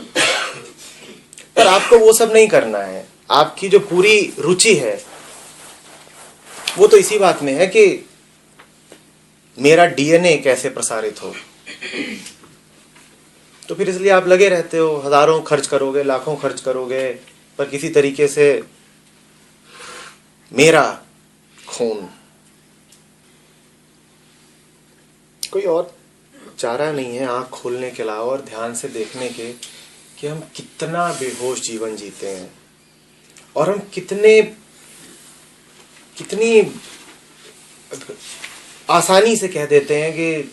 पर आपको वो सब नहीं करना है। आपकी जो पूरी रुचि है वो तो इसी बात में है कि मेरा डीएनए कैसे प्रसारित हो। तो फिर इसलिए आप लगे रहते हो, हजारों खर्च करोगे, लाखों खर्च करोगे, पर किसी तरीके से मेरा खून, कोई और चारा नहीं है आंख खोलने के अलावा और ध्यान से देखने के कि हम कितना बेहोश जीवन जीते हैं, और हम कितनी आसानी से कह देते हैं कि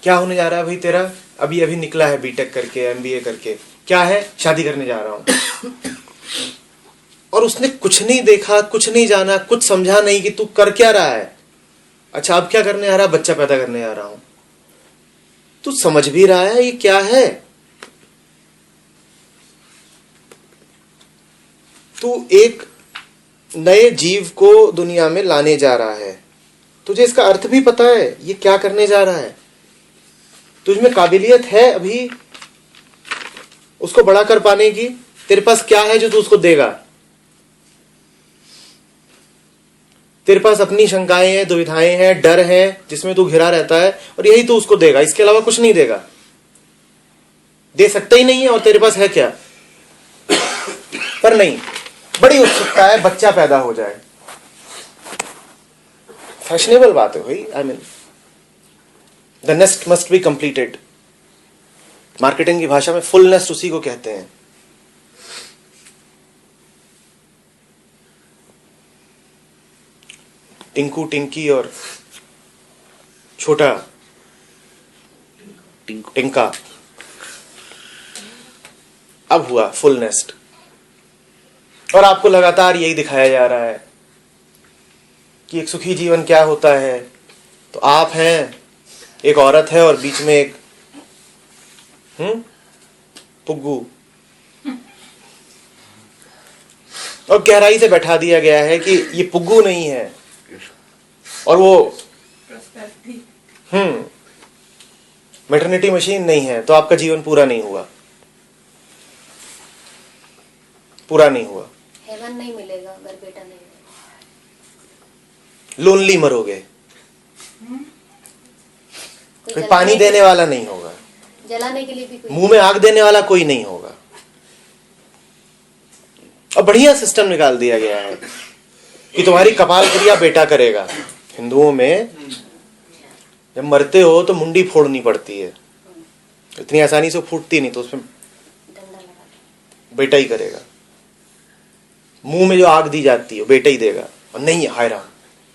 क्या होने जा रहा है भाई तेरा, अभी निकला है बीटेक करके, एमबीए करके, क्या है, शादी करने जा रहा हूं। और उसने कुछ नहीं देखा, कुछ नहीं जाना, कुछ समझा नहीं कि तू कर क्या रहा है। अच्छा अब क्या करने आ रहा, बच्चा पैदा करने आ रहा हूं। तू समझ भी रहा है ये क्या है? तू एक नए जीव को दुनिया में लाने जा रहा है, तुझे इसका अर्थ भी पता है ये क्या करने जा रहा है, तुझमें काबिलियत है अभी उसको बड़ा कर पाने की, तेरे पास क्या है जो तू उसको देगा? तेरे पास अपनी शंकाएं हैं, दुविधाएं हैं, डर हैं जिसमें तू घिरा रहता है, और यही तू उसको देगा, इसके अलावा कुछ नहीं देगा, दे सकता ही नहीं है। और तेरे पास है क्या? पर नहीं, बड़ी उत्सुकता है बच्चा पैदा हो जाए। फैशनेबल बात है भाई, I mean the nest must be completed. Marketing की भाषा में फुल नेस्ट उसी को कहते हैं। टिंकू टिंकी और छोटा टिंका, अब हुआ फुल नेस्ट। और आपको लगातार यही दिखाया जा रहा है कि एक सुखी जीवन क्या होता है। तो आप हैं, एक औरत है और बीच में एक पुग्गू, और गहराई से बैठा दिया गया है कि ये पुग्गू नहीं है और वो मैटरनिटी मशीन नहीं है, तो आपका जीवन पूरा नहीं हुआ, पूरा नहीं हुआ। हेवन नहीं मिलेगा अगर बेटा नहीं होगा। लोनली मरोगे, कोई कोई पानी देने वाला नहीं होगा, जलाने के लिए भी कोई, मुंह में आग देने वाला कोई नहीं होगा। और बढ़िया सिस्टम निकाल दिया गया है कि तुम्हारी कपाल क्रिया बेटा करेगा। हिंदुओं में जब मरते हो तो मुंडी फोड़नी पड़ती है, इतनी आसानी से फूटती नहीं, तो उसमें डंडा लगा बेटा ही करेगा। मुंह में जो आग दी जाती है बेटा ही देगा। और नहीं, हाय राम,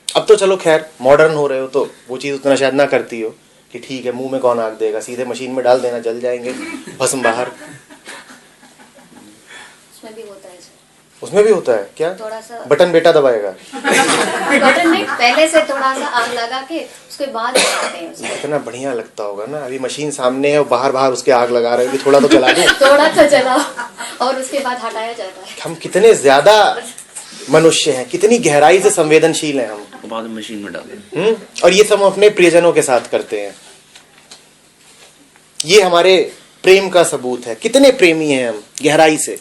अब तो चलो खैर मॉडर्न हो रहे हो तो वो चीज उतना शायद ना करती हो कि ठीक है मुंह में कौन आग देगा, सीधे मशीन में डाल देना, जल जाएंगे, भस्म बाहर। उसमें भी होता है सर। उसमें भी होता है क्या? थोड़ा सा बटन बेटा दबाएगा। बटन नहीं, पहले से थोड़ा सा आग लगा के उसके बाद लगाते हैं उसको। कितना बढ़िया लगता होगा ना, अभी मशीन सामने है और बाहर बाहर उसके आग लगा रहे हो कि थोड़ा तो चला दो। थोड़ा सा जला और उसके बाद हटाया जाता है। हम कितने ज्यादा मनुष्य हैं, कितनी गहराई से संवेदनशील हैं हम। बाद में मशीन में डाल और ये सब हम अपने प्रियजनों के साथ करते हैं। ये हमारे प्रेम का सबूत है, कितने प्रेमी हैं हम गहराई से।